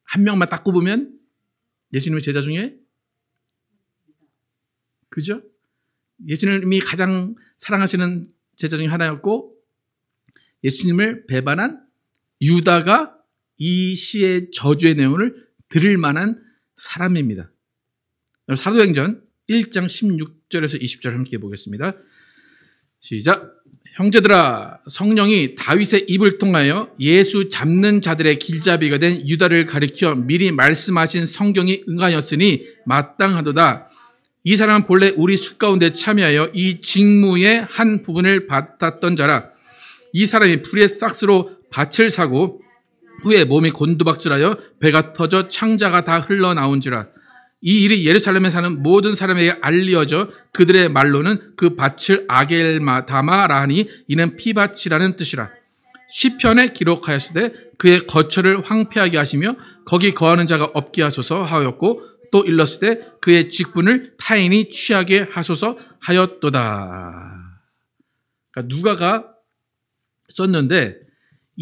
S1: 한 명만 딱 꼽으면 예수님의 제자 중에, 그죠? 예수님이 가장 사랑하시는 제자 중에 하나였고 예수님을 배반한 유다가 이 시의 저주의 내용을 들을 만한 사람입니다. 사도행전 1장 16절에서 20절 함께 보겠습니다. 시작. 형제들아, 성령이 다윗의 입을 통하여 예수 잡는 자들의 길잡이가 된 유다를 가리켜 미리 말씀하신 성경이 응하였으니 마땅하도다. 이 사람은 본래 우리 수 가운데 참여하여 이 직무의 한 부분을 받았던 자라. 이 사람이 불의 싹스로 밭을 사고 후에 몸이 곤두박질하여 배가 터져 창자가 다 흘러나온지라. 이 일이 예루살렘에 사는 모든 사람에게 알려져 그들의 말로는 그 밭을 아겔마다마라 하니 이는 피밭이라는 뜻이라. 시편에 기록하였으되 그의 거처를 황폐하게 하시며 거기 거하는 자가 없게 하소서 하였고 또 일렀으되 그의 직분을 타인이 취하게 하소서 하였도다. 그러니까 누가가 썼는데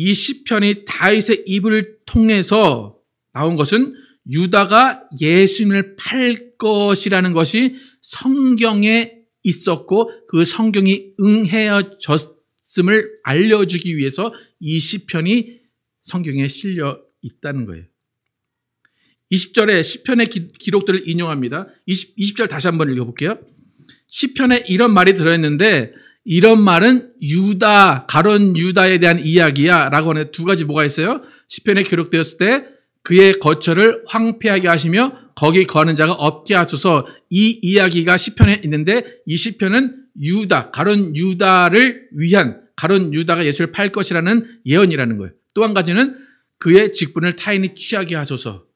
S1: 이 시편이 다윗의 입을 통해서 나온 것은 유다가 예수님을 팔 것이라는 것이 성경에 있었고 그 성경이 응해졌음을 알려주기 위해서 이 시편이 성경에 실려 있다는 거예요. 20절에 시편의 기록들을 인용합니다. 20절 다시 한번 읽어볼게요. 시편에 이런 말이 들어있는데 이런 말은 유다, 가론 유다에 대한 이야기야 라고 하는 두 가지 뭐가 있어요? 시편에 기록되었을 때 그의 거처를 황폐하게 하시며 거기 거하는 자가 없게 하소서. 이 이야기가 시편에 있는데 이 시편은 유다, 가론 유다를 위한, 가론 유다가 예수를 팔 것이라는 예언이라는 거예요. 또 한 가지는 그의 직분을 타인이 취하게 하소서.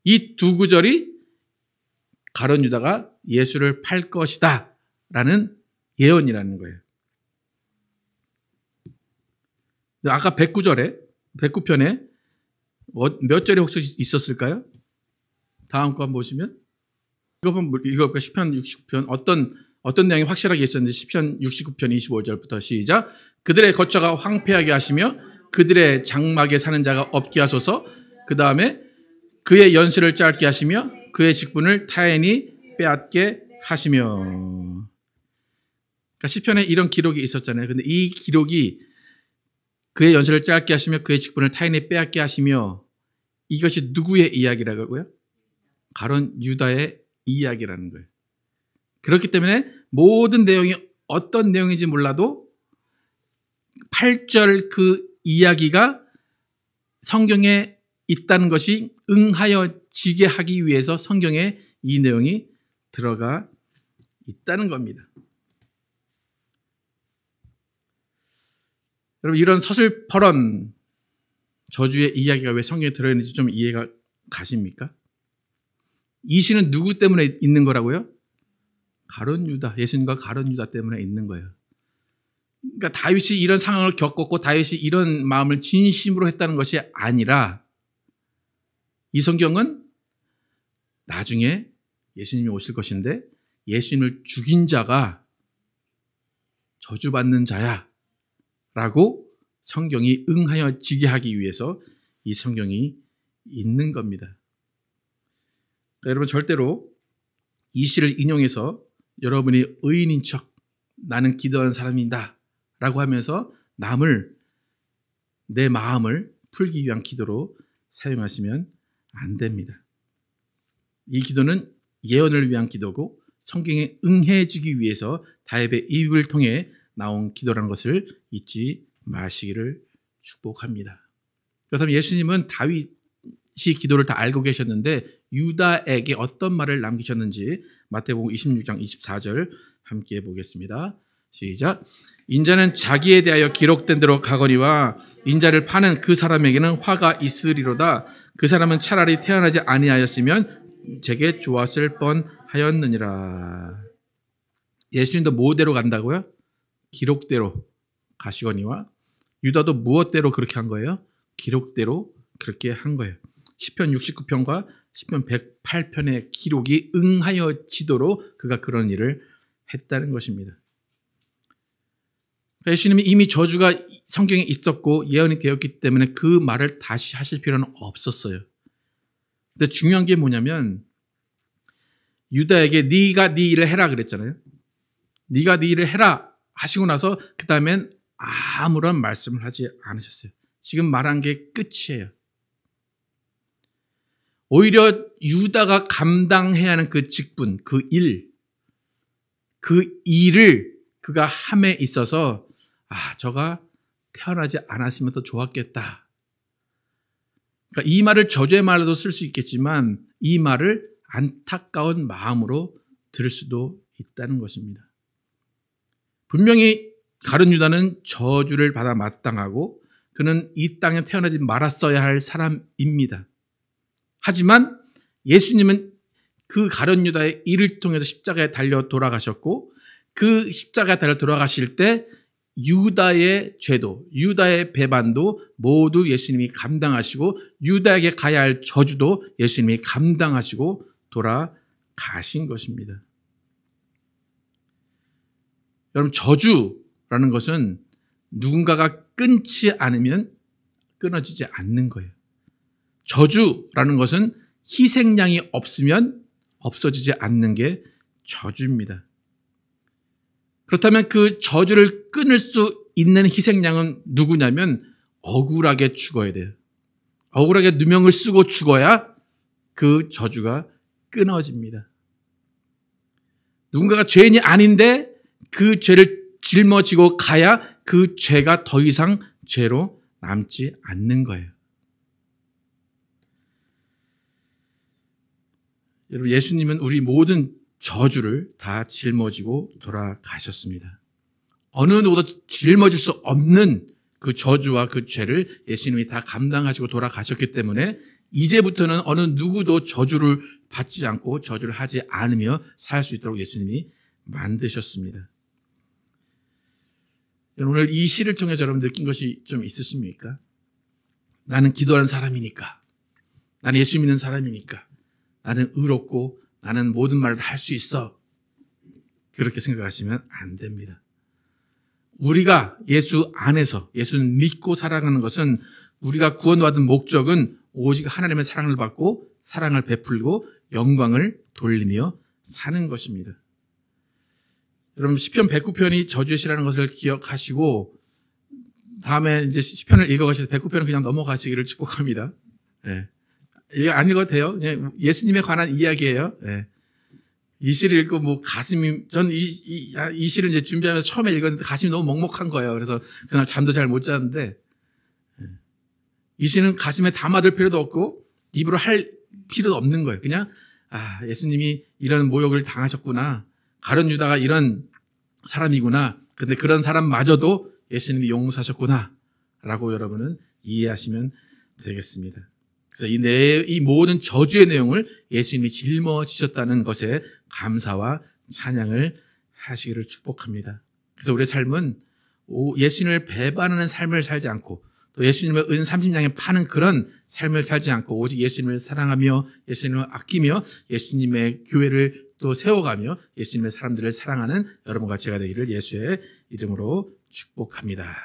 S1: 이 두 구절이 가론 유다가 예수를 팔 것이다 라는 예언이라는 거예요. 아까 109편에 몇 절에 혹시 있었을까요? 다음 거 한번 보시면 이거 시편 69편 어떤 내용이 확실하게 있었는지 시편 69편 25절부터 시작. 그들의 거처가 황폐하게 하시며 그들의 장막에 사는 자가 없게 하소서. 그 다음에 그의 연수를 짧게 하시며 그의 직분을 타인이 빼앗게 하시며. 그러니까 시편에 이런 기록이 있었잖아요. 근데 이 기록이 그의 연수를 짧게 하시며 그의 직분을 타인이 빼앗게 하시며 이것이 누구의 이야기라고요? 가론 유다의 이야기라는 거예요. 그렇기 때문에 모든 내용이 어떤 내용인지 몰라도 8절 그 이야기가 성경에 있다는 것이 응하여지게 하기 위해서 성경에 이 내용이 들어가 있다는 겁니다. 여러분, 이런 서슬퍼런 저주의 이야기가 왜 성경에 들어있는지 좀 이해가 가십니까? 이 시는 누구 때문에 있는 거라고요? 가론 유다, 예수님과 가론 유다 때문에 있는 거예요. 그러니까 다윗이 이런 상황을 겪었고 다윗이 이런 마음을 진심으로 했다는 것이 아니라 이 성경은 나중에 예수님이 오실 것인데 예수님을 죽인 자가 저주받는 자야 라고 성경이 응하여지게 하기 위해서 이 성경이 있는 겁니다. 여러분, 절대로 이 시를 인용해서 여러분이 의인인 척 나는 기도하는 사람이다 라고 하면서 내 마음을 풀기 위한 기도로 사용하시면 안 됩니다. 이 기도는 예언을 위한 기도고 성경에 응해지기 위해서 다윗의 입을 통해 나온 기도라는 것을 잊지 마시기를 축복합니다. 그렇다면 예수님은 다윗이 기도를 다 알고 계셨는데 유다에게 어떤 말을 남기셨는지 마태복음 26장 24절 함께 보겠습니다. 시작. 인자는 자기에 대하여 기록된 대로 가거니와 인자를 파는 그 사람에게는 화가 있으리로다. 그 사람은 차라리 태어나지 아니하였으면 제게 좋았을 뻔하였느니라. 예수님도 뭐대로 간다고요? 기록대로 가시거니와 유다도 무엇대로 그렇게 한 거예요? 기록대로 그렇게 한 거예요. 시편 69편과 시편 108편의 기록이 응하여지도록 그가 그런 일을 했다는 것입니다. 예수님이 이미 저주가 성경에 있었고 예언이 되었기 때문에 그 말을 다시 하실 필요는 없었어요. 근데 중요한 게 뭐냐면 유다에게 네가 네 일을 해라 그랬잖아요. 네가 네 일을 해라 하시고 나서 그 다음엔 아무런 말씀을 하지 않으셨어요. 지금 말한 게 끝이에요. 오히려 유다가 감당해야 하는 그 직분, 그 일을 그가 함에 있어서 저가 태어나지 않았으면 더 좋았겠다. 그러니까 이 말을 저주의 말로도 쓸 수 있겠지만 이 말을 안타까운 마음으로 들을 수도 있다는 것입니다. 분명히 가룟 유다는 저주를 받아 마땅하고 그는 이 땅에 태어나지 말았어야 할 사람입니다. 하지만 예수님은 그 가룟 유다의 일을 통해서 십자가에 달려 돌아가셨고 그 십자가에 달려 돌아가실 때 유다의 죄도, 유다의 배반도 모두 예수님이 감당하시고 유다에게 가야 할 저주도 예수님이 감당하시고 돌아가신 것입니다. 여러분, 저주라는 것은 누군가가 끊지 않으면 끊어지지 않는 거예요. 저주라는 것은 희생양이 없으면 없어지지 않는 게 저주입니다. 그렇다면 그 저주를 끊을 수 있는 희생양은 누구냐면 억울하게 죽어야 돼요. 억울하게 누명을 쓰고 죽어야 그 저주가 끊어집니다. 누군가가 죄인이 아닌데 그 죄를 짊어지고 가야 그 죄가 더 이상 죄로 남지 않는 거예요. 여러분, 예수님은 우리 모든 저주를 다 짊어지고 돌아가셨습니다. 어느 누구도 짊어질 수 없는 그 저주와 그 죄를 예수님이 다 감당하시고 돌아가셨기 때문에 이제부터는 어느 누구도 저주를 받지 않고 저주를 하지 않으며 살 수 있도록 예수님이 만드셨습니다. 오늘 이 시를 통해서 여러분 느낀 것이 좀 있으십니까? 나는 기도하는 사람이니까, 나는 예수 믿는 사람이니까, 나는 의롭고 나는 모든 말을 할 수 있어. 그렇게 생각하시면 안 됩니다. 우리가 예수 안에서 예수를 믿고 살아가는 것은 우리가 구원받은 목적은 오직 하나님의 사랑을 받고 사랑을 베풀고 영광을 돌리며 사는 것입니다. 여러분, 시편 109편이 저주의 시라는 것을 기억하시고 다음에 이제 시편을 읽어가셔서 109편은 그냥 넘어가시기를 축복합니다. 네. 이게 안 읽어도 돼요. 그냥 예수님에 관한 이야기예요. 네. 이 시를 읽고 뭐 가슴이, 전 이 시를 이제 준비하면서 처음에 읽었는데 가슴이 너무 먹먹한 거예요. 그래서 그날 잠도 잘 못 잤는데, 이 시는 가슴에 담아둘 필요도 없고 입으로 할 필요도 없는 거예요. 그냥 예수님이 이런 모욕을 당하셨구나, 가룟 유다가 이런 사람이구나, 근데 그런 사람마저도 예수님이 용서하셨구나 라고 여러분은 이해하시면 되겠습니다. 그래서 이 모든 저주의 내용을 예수님이 짊어지셨다는 것에 감사와 찬양을 하시기를 축복합니다. 그래서 우리의 삶은 예수님을 배반하는 삶을 살지 않고 또 예수님을 은 30냥에 파는 그런 삶을 살지 않고 오직 예수님을 사랑하며 예수님을 아끼며 예수님의 교회를 또 세워가며 예수님의 사람들을 사랑하는 여러분과 제가 되기를 예수의 이름으로 축복합니다.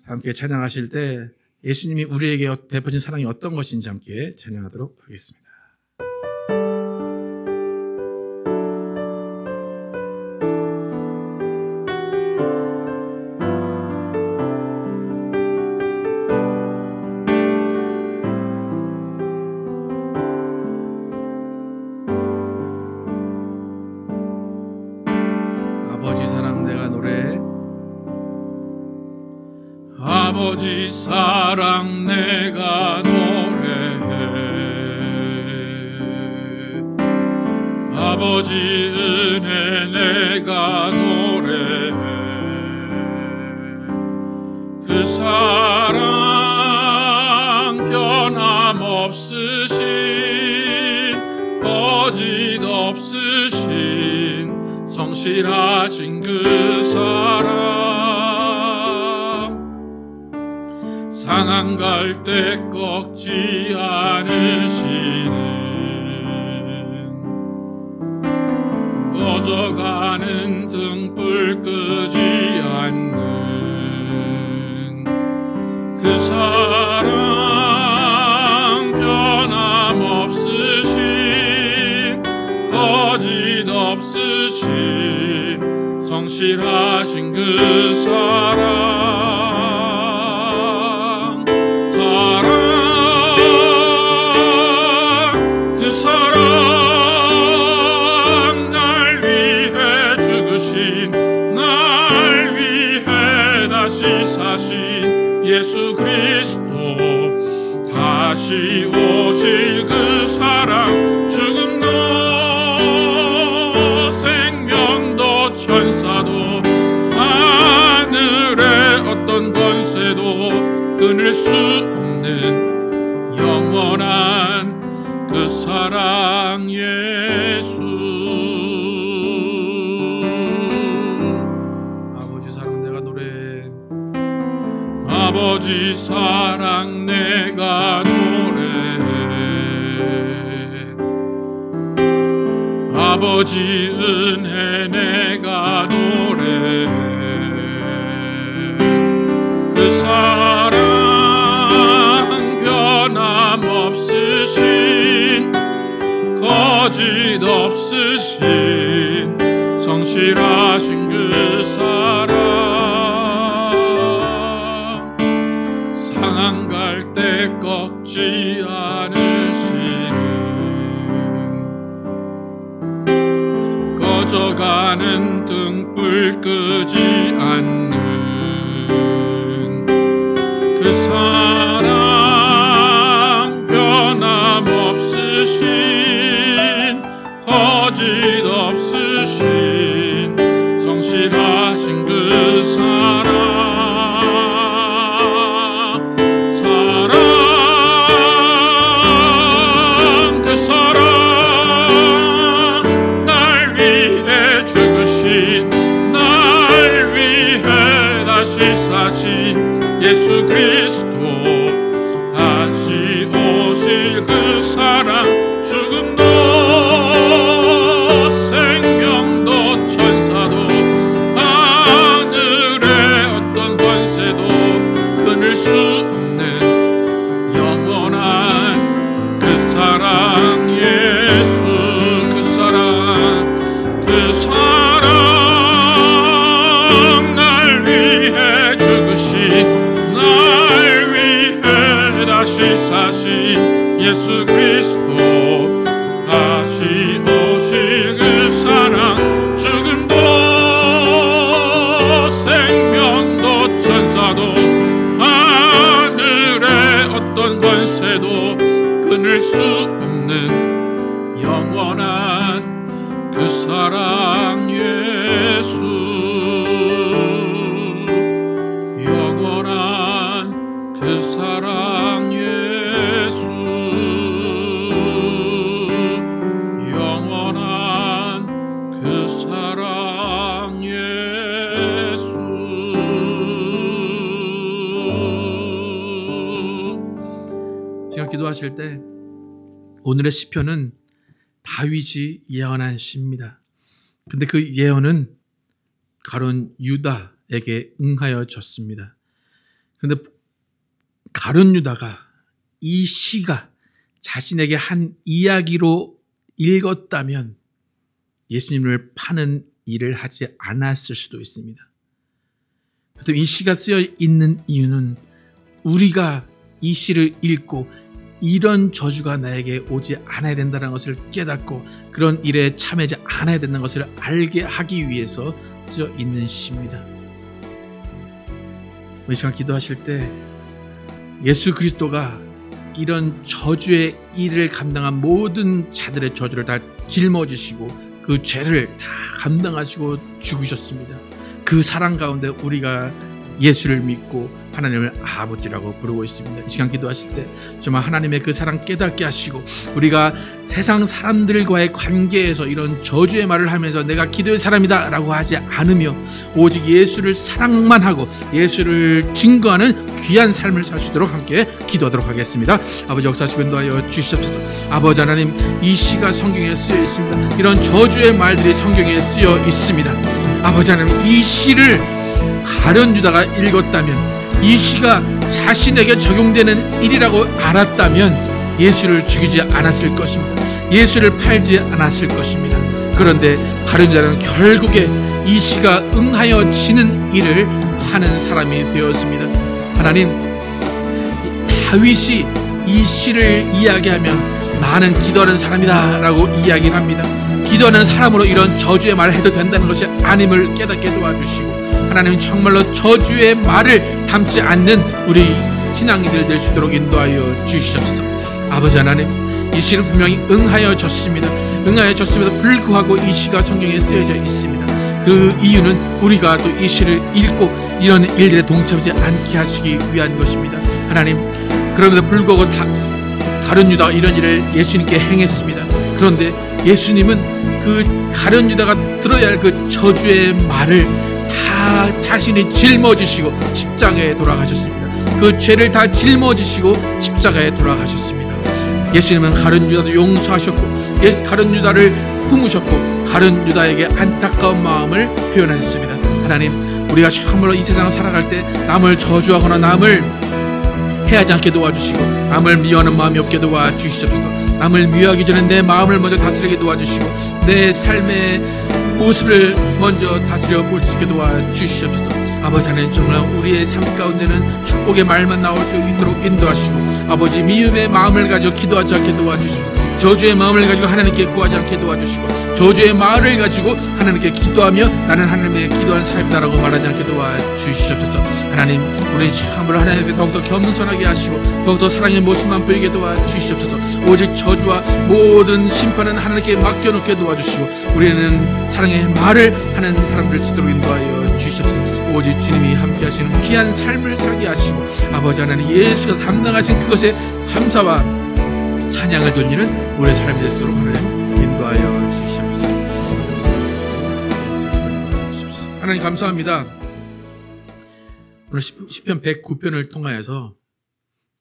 S1: 함께 찬양하실 때 예수님이 우리에게 베푸신 사랑이 어떤 것인지 함께 찬양하도록 하겠습니다. 아버지 사랑 내가 노래해. 아버지 사랑 내가 노래해. 아버지 은혜 내가 노래해. 그 사랑 변함없으신 거짓 없으신 성실하신 그 사랑 상한 갈 때 꺾지 않으시는 꺼져가는 등불 끄지 않는 그 사랑 변함없으신 거짓 없으신 성실하신 그 사랑 그 사랑 날 위해 죽으신 날 위해 다시 사신 예수 그리스도 다시 오실 그 사랑 죽음도 생명도 천사도 하늘의 어떤 권세도 끊을 수 없는 영원한 그 사랑 예수. 아버지 사랑 내가 노래해. 아버지 사랑 내가 노래해. 아버지 은혜 내가 노래해. 그 사랑
S2: 거짓 없으신 성실하신 그 사랑, 상한 갈 때 꺾지 않으시는, 꺼져가는 등불 끄지 않는 그 사랑, 변함없으신 거짓 없으신 성실하신 그 사랑, 그 사랑, 날 위해 죽으신, 날 위해 다시 사신 예수 그리스도, 다시 오실 그 사랑, 죽음도 생명도 천사도 하늘의 어떤 권세도 끊을 수 없는 영원한 그 사랑, 예수 그 사랑, 그 사랑, 날 위해 죽으신, 다시 사신 예수 그리스도, 다시 오실 그 사랑, 죽음도 생명도 천사도 하늘의 어떤 권세도 끊을 수 없는 영원한 그 사랑, 예수, 영원한 그 사랑, 예수, 영원한 그 사랑, 예수.
S1: 시간 기도하실 때 오늘의 시편은 다윗이 예언한 시입니다. 근데 그 예언은 가룟 유다에게 응하여졌습니다. 그런데 가룟 유다가 이 시가 자신에게 한 이야기로 읽었다면 예수님을 파는 일을 하지 않았을 수도 있습니다. 이 시가 쓰여 있는 이유는 우리가 이 시를 읽고 이런 저주가 나에게 오지 않아야 된다는 것을 깨닫고 그런 일에 참여하지 않아야 된다는 것을 알게 하기 위해서 쓰여 있는 시입니다. 이 시간 기도하실 때 예수 그리스도가 이런 저주의 일을 감당한 모든 자들의 저주를 다 짊어지시고 그 죄를 다 감당하시고 죽으셨습니다. 그 사랑 가운데 우리가 예수를 믿고 하나님을 아버지라고 부르고 있습니다. 이 시간 기도하실 때 정말 하나님의 그 사랑 깨닫게 하시고 우리가 세상 사람들과의 관계에서 이런 저주의 말을 하면서 내가 기도의 사람이다 라고 하지 않으며 오직 예수를 사랑만 하고 예수를 증거하는 귀한 삶을 살 수 있도록 함께 기도하도록 하겠습니다. 아버지 역사하시고 인도하여 주시옵소서. 아버지 하나님, 이 시가 성경에 쓰여 있습니다. 이런 저주의 말들이 성경에 쓰여 있습니다. 아버지 하나님, 이 시를 가룟 유다가 읽었다면, 이 시가 자신에게 적용되는 일이라고 알았다면 예수를 죽이지 않았을 것입니다. 예수를 팔지 않았을 것입니다. 그런데 가룟 유다는 결국에 이 시가 응하여지는 일을 하는 사람이 되었습니다. 하나님, 다윗이 이 시를 이야기하며 나는 기도하는 사람이다 라고 이야기를 합니다. 기도하는 사람으로 이런 저주의 말을 해도 된다는 것이 아님을 깨닫게 도와주시고, 하나님 정말로 저주의 말을 담지 않는 우리 신앙인들 될 수 있도록 인도하여 주시옵소서. 아버지 하나님, 이 시는 분명히 응하여졌습니다. 응하여졌음에도 불구하고 이 시가 성경에 쓰여져 있습니다. 그 이유는 우리가 또 이 시를 읽고 이런 일들에 동참하지 않게 하시기 위한 것입니다. 하나님, 그럼에도 불구하고 가룟 유다가 이런 일을 예수님께 행했습니다. 그런데 예수님은 그 가룟 유다가 들어야 할 그 저주의 말을 다 자신이 짊어지시고 십자가에 돌아가셨습니다. 그 죄를 다 짊어지시고 십자가에 돌아가셨습니다. 예수님은 가룟 유다도 용서하셨고 가룟 유다를 품으셨고 가룟 유다에게 안타까운 마음을 표현하셨습니다. 하나님, 우리가 정말로 이 세상을 살아갈 때 남을 저주하거나 남을 해하지 않게 도와주시고 남을 미워하는 마음이 없게 도와주시옵소서.
S2: 남을 미워하기 전에 내 마음을 먼저 다스리게 도와주시고 내 삶의 모습을 먼저 다스려 볼 수 있게 도와주시옵소서. 아버지 하나님, 정말 우리의 삶 가운데는 축복의 말만 나올 수 있도록 인도하시고 아버지 미움의 마음을 가지고 기도하지 않게 도와주시고 저주의 마음을 가지고 하나님께 구하지 않게 도와주시고 저주의 마음을 가지고 하나님께 기도하며 나는 하나님의 기도하는 사람이다라고 말하지 않게 도와주시옵소서. 하나님, 우리 참으로 하나님께 더욱더 겸손하게 하시고 더욱더 사랑의 모습만 보이게 도와주시옵소서. 오직 저주와 모든 심판은 하나님께 맡겨놓게 도와주시고 우리는 사랑의 말을 하는 사람들 되도록 인도하여 주시옵소서. 오직 주님이 함께 하시는 귀한 삶을 살게 하시고 아버지 하나님, 예수가 담당하신 그것에 감사와 찬양을 돌리는 우리의 삶이 되도록 하나님 인도하여 주시옵소서. 하나님 감사합니다. 오늘 시편 109편을 통하여서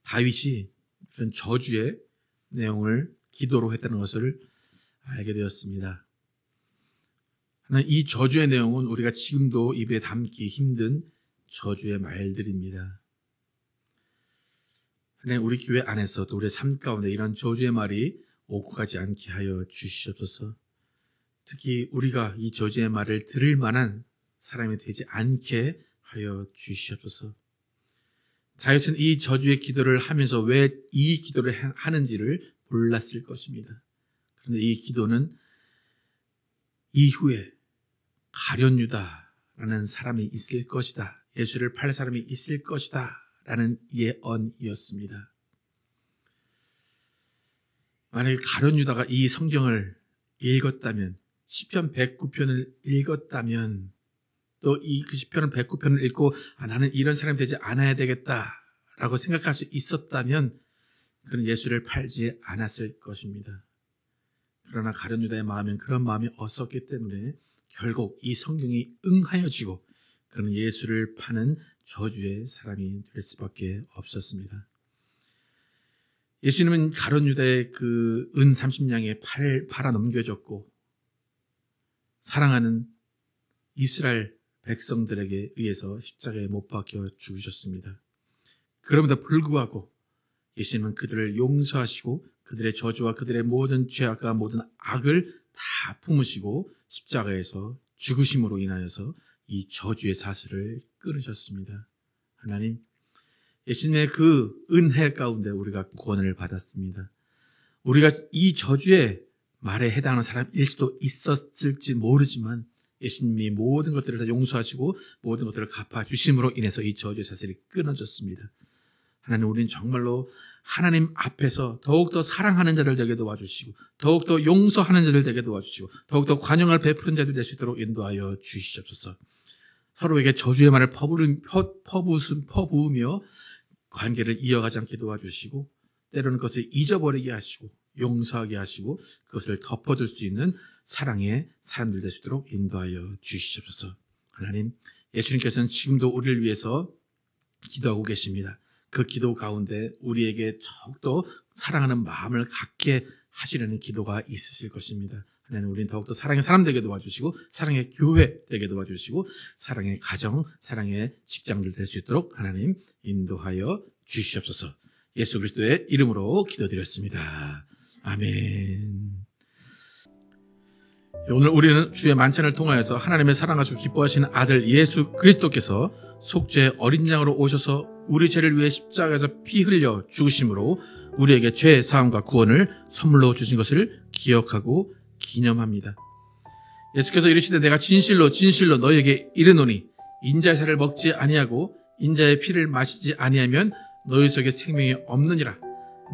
S2: 다윗이 그런 저주의 내용을 기도로 했다는 것을 알게 되었습니다. 하나님, 이 저주의 내용은 우리가 지금도 입에 담기 힘든 저주의 말들입니다. 하나님, 우리 교회 안에서도 우리의 삶 가운데 이런 저주의 말이 오고 가지 않게 하여 주시옵소서. 특히 우리가 이 저주의 말을 들을 만한 사람이 되지 않게 하여 주시옵소서. 다윗은 이 저주의 기도를 하면서 왜 이 기도를 하는지를 몰랐을 것입니다. 그런데 이 기도는 이후에 가룟 유다라는 사람이 있을 것이다, 예수를 팔 사람이 있을 것이다 라는 예언이었습니다. 만약에 가룟 유다가 이 성경을 읽었다면, 시편 109편을 읽었다면, 또 이 시편 109편을 읽고 나는 이런 사람이 되지 않아야 되겠다라고 생각할 수 있었다면 그는 예수를 팔지 않았을 것입니다. 그러나 가룟 유다의 마음엔 그런 마음이 없었기 때문에 결국 이 성경이 응하여지고 그는 예수를 파는 저주의 사람이 될 수밖에 없었습니다. 예수님은 가룟 유다의 그 은 30냥에 팔아 넘겨졌고 사랑하는 이스라엘 백성들에게 의해서 십자가에 못 박혀 죽으셨습니다. 그럼에도 불구하고 예수님은 그들을 용서하시고 그들의 저주와 그들의 모든 죄악과 모든 악을 다 품으시고 십자가에서 죽으심으로 인하여서 이 저주의 사슬을 끊으셨습니다. 하나님, 예수님의 그 은혜 가운데 우리가 구원을 받았습니다. 우리가 이 저주의 말에 해당하는 사람일 수도 있었을지 모르지만 예수님이 모든 것들을 다 용서하시고 모든 것들을 갚아주심으로 인해서 이 저주의 사슬이 끊어졌습니다. 하나님, 우리는 정말로 하나님 앞에서 더욱더 사랑하는 자들 되게 도와주시고 더욱더 용서하는 자들 되게 도와주시고 더욱더 관용을 베푸는 자들 될 수 있도록 인도하여 주시옵소서. 서로에게 저주의 말을 퍼부으며 관계를 이어가지 않게 도와주시고 때로는 그것을 잊어버리게 하시고 용서하게 하시고 그것을 덮어둘 수 있는 사랑의 사람들 될 수 있도록 인도하여 주시옵소서. 하나님, 예수님께서는 지금도 우리를 위해서 기도하고 계십니다. 그 기도 가운데 우리에게 더욱더 사랑하는 마음을 갖게 하시려는 기도가 있으실 것입니다. 하나님, 우리는 더욱더 사랑의 사람 되게 도와주시고 사랑의 교회 되게 도와주시고 사랑의 가정, 사랑의 직장들 될 수 있도록 하나님 인도하여 주시옵소서. 예수 그리스도의 이름으로 기도드렸습니다. 아멘. 오늘 우리는 주의 만찬을 통하여서 하나님의 사랑하시고 기뻐하시는 아들 예수 그리스도께서 속죄의 어린 양으로 오셔서 우리 죄를 위해 십자가에서 피 흘려 죽으심으로 우리에게 죄 사함과 구원을 선물로 주신 것을 기억하고 기념합니다. 예수께서 이르시되 내가 진실로 진실로 너희에게 이르노니 인자의 살을 먹지 아니하고 인자의 피를 마시지 아니하면 너희 속에 생명이 없느니라.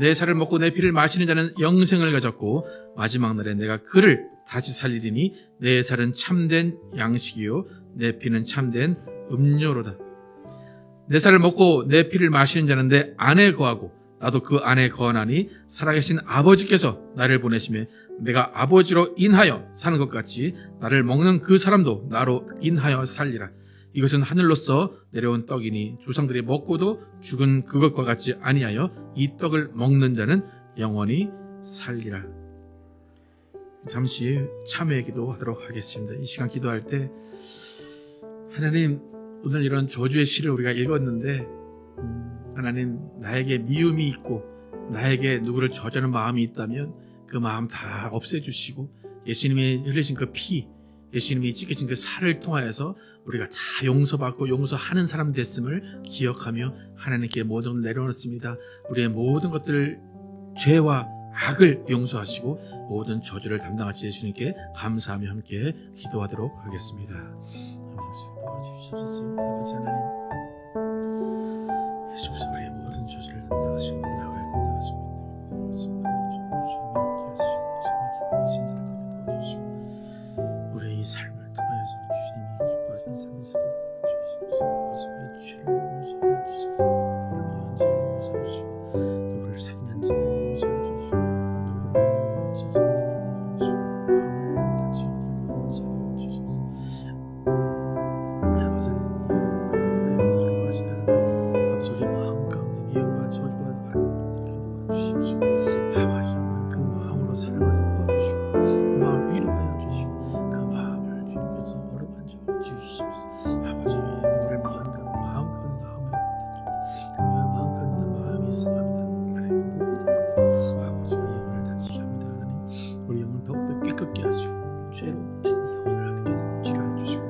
S2: 내 살을 먹고 내 피를 마시는 자는 영생을 가졌고 마지막 날에 내가 그를 다시 살리리니 내 살은 참된 양식이요 내 피는 참된 음료로다. 내 살을 먹고 내 피를 마시는 자는 내 안에 거하고 나도 그 안에 거하나니 살아계신 아버지께서 나를 보내심에 내가 아버지로 인하여 사는 것 같이 나를 먹는 그 사람도 나로 인하여 살리라. 이것은 하늘로서 내려온 떡이니 조상들이 먹고도 죽은 그것과 같지 아니하여 이 떡을 먹는 자는 영원히 살리라. 잠시 참회 기도하도록 하겠습니다. 이 시간 기도할 때 하나님, 오늘 이런 저주의 시를 우리가 읽었는데 하나님, 나에게 미움이 있고 나에게 누구를 저주하는 마음이 있다면 그 마음 다 없애주시고 예수님이 흘리신 그 피, 예수님이 찢기신 그 살을 통하여서 우리가 다 용서받고 용서하는 사람 됐음을 기억하며 하나님께 모든 걸 내려놓습니다. 우리의 모든 것들을 죄와 악을 용서하시고 모든 저주를 담당하신 예수님께 감사하며 함께 기도하도록 하겠습니다. 아버지 도와주시옵소서. 아버지 하나님, 예수께서 우리의 모든 저주를 담당하시고 모든 악을 담당하시고 주님이 함께 하시고 주님이 기뻐하신 자를 도와주시고 우리의 이 삶을 통하여서 주님이 기뻐하시는 삶을 살게 도와주시옵소서. 우리의 죄를 용서해 주시옵소서. 우리를 위한 죄를 용서해 주시고 누구를 살인한 죄를 용서해 주시고 누구를 찢은 죄를 용서해 주시고 다친 죄를 용서해 주시옵소서. 아버지 하나님, 이웃과 하시는 아버지 우리 마음 가운데 미움과 저주와 악을 도와주십시오. 아버지 그 마음으로 사랑을 덮어주시고 그 마음을 위로하여 주시고 그 마음을 주님께서 어루만져 주시옵소서. 아버지 우리를 위한 그 마음 가운데 그 마음 가운데 마음이 있사옵니다. 하나님 그 모든 것들이 아버지 우리 영혼을 다치게 합니다. 하나님 우리 영혼을 더욱더 깨끗게 하시고 죄로 든 영혼을 하나님께서 치료해 주시고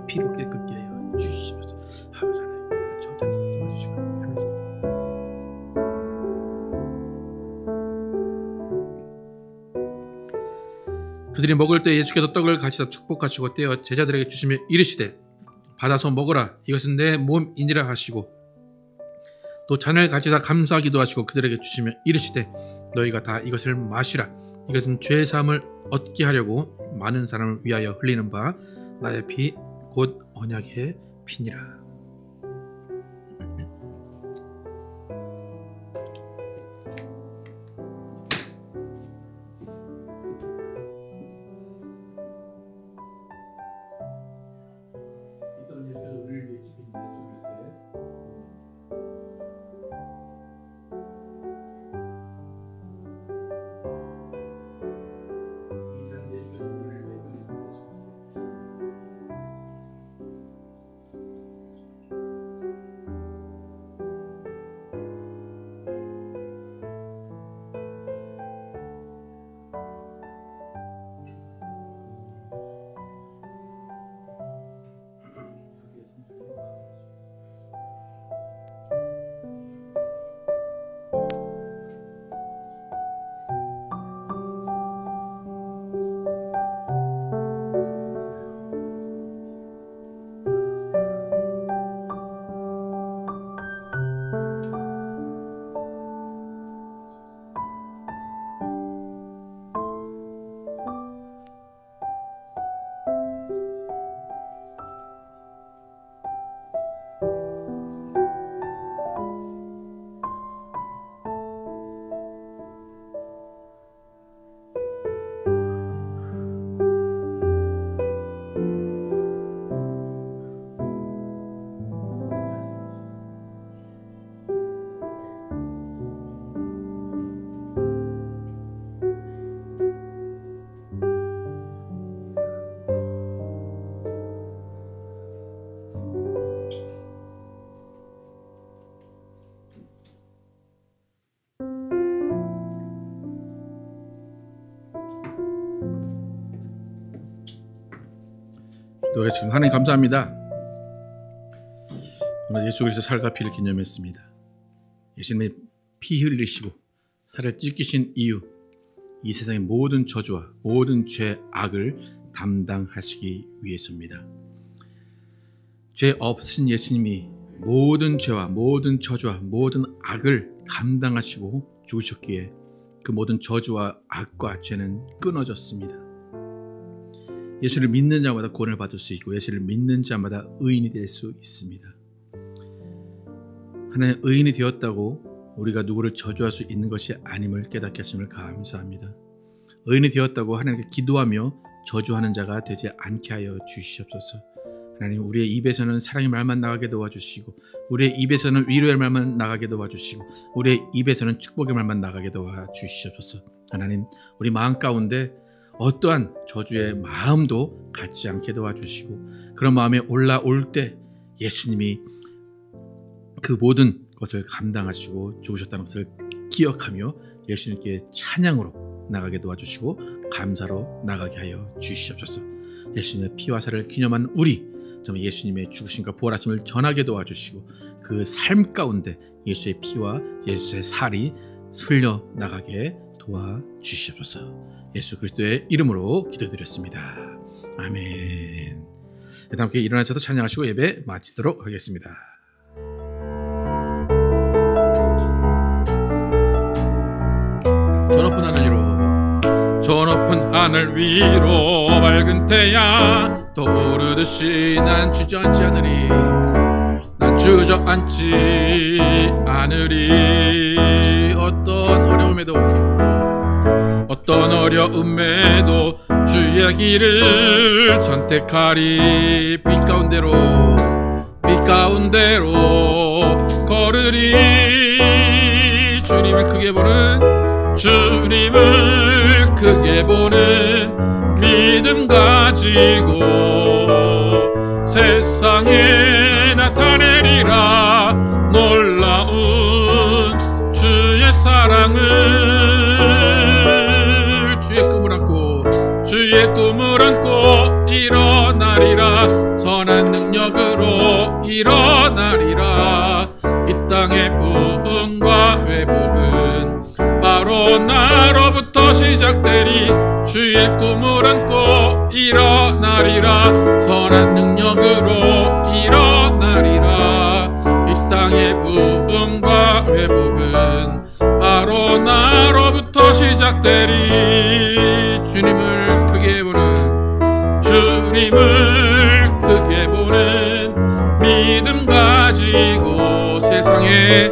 S2: 피로 깨끗게 하여 주시옵소서. 아버지 하나님 우리를 저주하게 도와주시고 하나님 그들이 먹을 때 예수께서 떡을 가지사 축복하시고 떼어 제자들에게 주시며 이르시되 받아서 먹으라 이것은 내 몸이니라 하시고 또 잔을 가지사 감사하기도 하시고 그들에게 주시며 이르시되 너희가 다 이것을 마시라 이것은 죄 사함을 얻게 하려고 많은 사람을 위하여 흘리는 바 나의 피 곧 언약의 피니라. 기도하겠습니다. 하나님 감사합니다. 오늘 예수 그리스도 살과 피를 기념했습니다. 예수님의 피 흘리시고 살을 찢기신 이유, 이 세상의 모든 저주와 모든 죄, 악을 담당하시기 위해서입니다. 죄 없으신 예수님이 모든 죄와 모든 저주와 모든 악을 감당하시고 죽으셨기에 그 모든 저주와 악과 죄는 끊어졌습니다. 예수를 믿는 자마다 구원을 받을 수 있고 예수를 믿는 자마다 의인이 될 수 있습니다. 하나님 의인이 되었다고 우리가 누구를 저주할 수 있는 것이 아님을 깨닫게 하심을 감사합니다. 의인이 되었다고 하나님께 기도하며 저주하는 자가 되지 않게 하여 주시옵소서. 하나님 우리의 입에서는 사랑의 말만 나가게 도와주시고 우리의 입에서는 위로의 말만 나가게 도와주시고 우리의 입에서는 축복의 말만 나가게 도와주시옵소서. 하나님 우리 마음 가운데 어떠한 저주의 마음도 갖지 않게 도와주시고 그런 마음에 올라올 때 예수님이 그 모든 것을 감당하시고 죽으셨다는 것을 기억하며 예수님께 찬양으로 나가게 도와주시고 감사로 나가게 하여 주시옵소서. 예수님의 피와 살을 기념한 우리 정말 예수님의 죽으심과 부활하심을 전하게 도와주시고 그 삶 가운데 예수의 피와 예수의 살이 흘려나가게 도와주시옵소서. 예수 그리스도의 이름으로 기도드렸습니다. 아멘. 함께 일어나셔서 찬양하시고 예배 마치도록 하겠습니다. 저 높은 하늘 위로, 저 높은 하늘 위로 밝은 태양 떠오르듯이 난 주저앉지 않으리, 난 주저앉지 않으리. 어떤 어려움에도 주의 길을 선택하리. 빛 가운데로 걸으리. 주님을 크게 보는 믿음 가지고 세상에 나타내리라. 놀라운 주의 사랑을, 주의 꿈을 안고 일어나리라. 선한 능력으로 일어나리라. 이 땅의 부흥과 회복은 바로 나로부터 시작되리. 주의 꿈을 안고 일어나리라. 선한 능력으로 일어나리라. 이 땅의 부흥과 회복은 바로 나로부터 시작되리. 주님을 크게 보는 믿음 가지고 세상에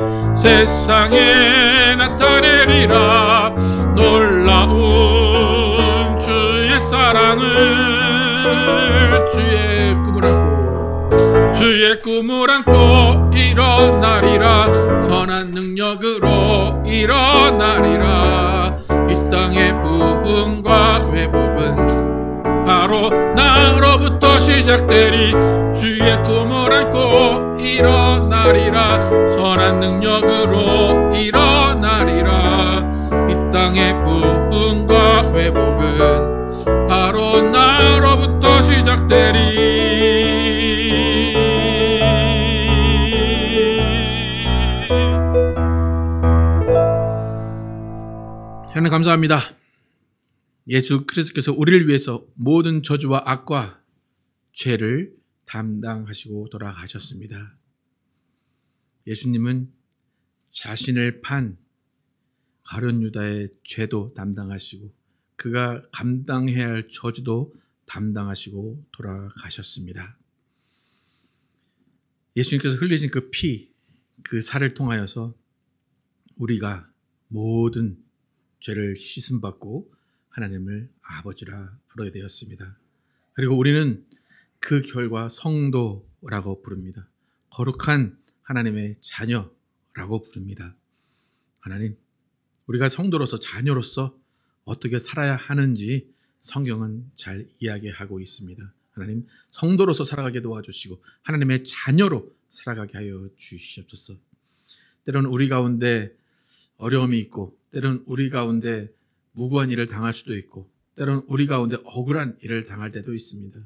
S2: 나타내리라. 놀라운 주의 사랑을, 주의 꿈을 안고 일어나리라. 선한 능력으로 일어나리라. 이 땅의 부흥과 회복은 바로 나로부터 시작되리. 주의 꿈을 안고 일어나리라. 선한 능력으로 일어나리라. 이 땅의 부흥과 회복은 바로 나로부터 시작되리. 하나님 감사합니다. 예수 그리스도께서 우리를 위해서 모든 저주와 악과 죄를 담당하시고 돌아가셨습니다. 예수님은 자신을 판 가룟 유다의 죄도 담당하시고 그가 감당해야 할 저주도 담당하시고 돌아가셨습니다. 예수님께서 흘리신 그 피, 그 살을 통하여서 우리가 모든 죄를 씻음받고 하나님을 아버지라 불러야 되었습니다. 그리고 우리는 그 결과 성도라고 부릅니다. 거룩한 하나님의 자녀라고 부릅니다. 하나님, 우리가 성도로서 자녀로서 어떻게 살아야 하는지 성경은 잘 이야기하고 있습니다. 하나님, 성도로서 살아가게 도와주시고 하나님의 자녀로 살아가게 하여 주시옵소서. 때로는 우리 가운데 어려움이 있고, 때로는 우리 가운데 무고한 일을 당할 수도 있고, 때로는 우리 가운데 억울한 일을 당할 때도 있습니다.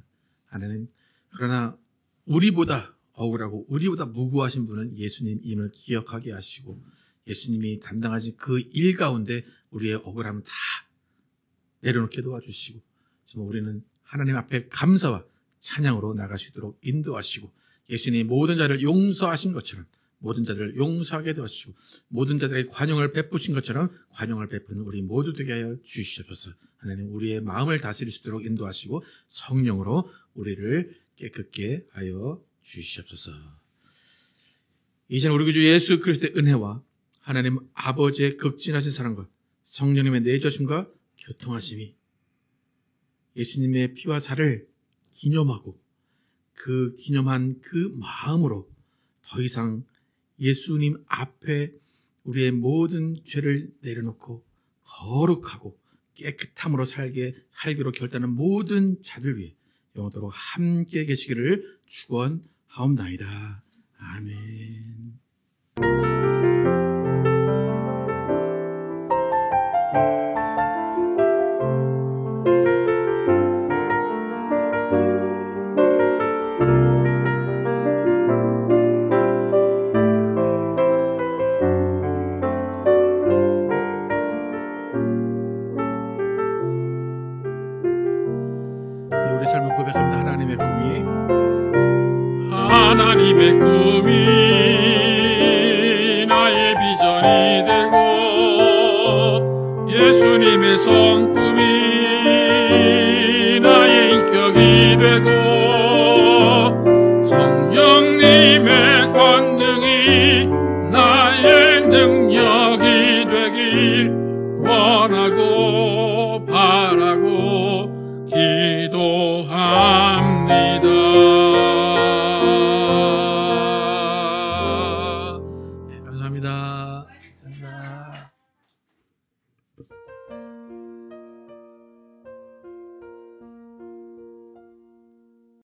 S2: 하나님, 그러나 우리보다 억울하고 우리보다 무고하신 분은 예수님임을 기억하게 하시고 예수님이 담당하신 그 일 가운데 우리의 억울함을 다 내려놓게 도와주시고 정말 우리는 하나님 앞에 감사와 찬양으로 나갈 수 있도록 인도하시고 예수님이 모든 자를 용서하신 것처럼 모든 자들을 용서하게 도와주시고 모든 자들에게 관용을 베푸신 것처럼 관용을 베푸는 우리 모두 되게 하여 주시옵소서. 하나님, 우리의 마음을 다스릴 수 있도록 인도하시고 성령으로 우리를 깨끗게 하여 주시옵소서. 이제는 우리 구주 예수 그리스도의 은혜와 하나님 아버지의 극진하신 사랑과 성령님의 내주심과 교통하심이 예수님의 피와 살을 기념하고 그 기념한 그 마음으로 더 이상 예수님 앞에 우리의 모든 죄를 내려놓고 거룩하고 깨끗함으로 살기로 결단한 모든 자들 위해 영원토록 함께 계시기를 축원하옵나이다. 아멘.
S4: 하나님의 꿈이 나의 비전이 되고 예수님의 성품이 나의 인격이 되고 성령님의 권능이 나의 능력이 되길 원하겠습니다.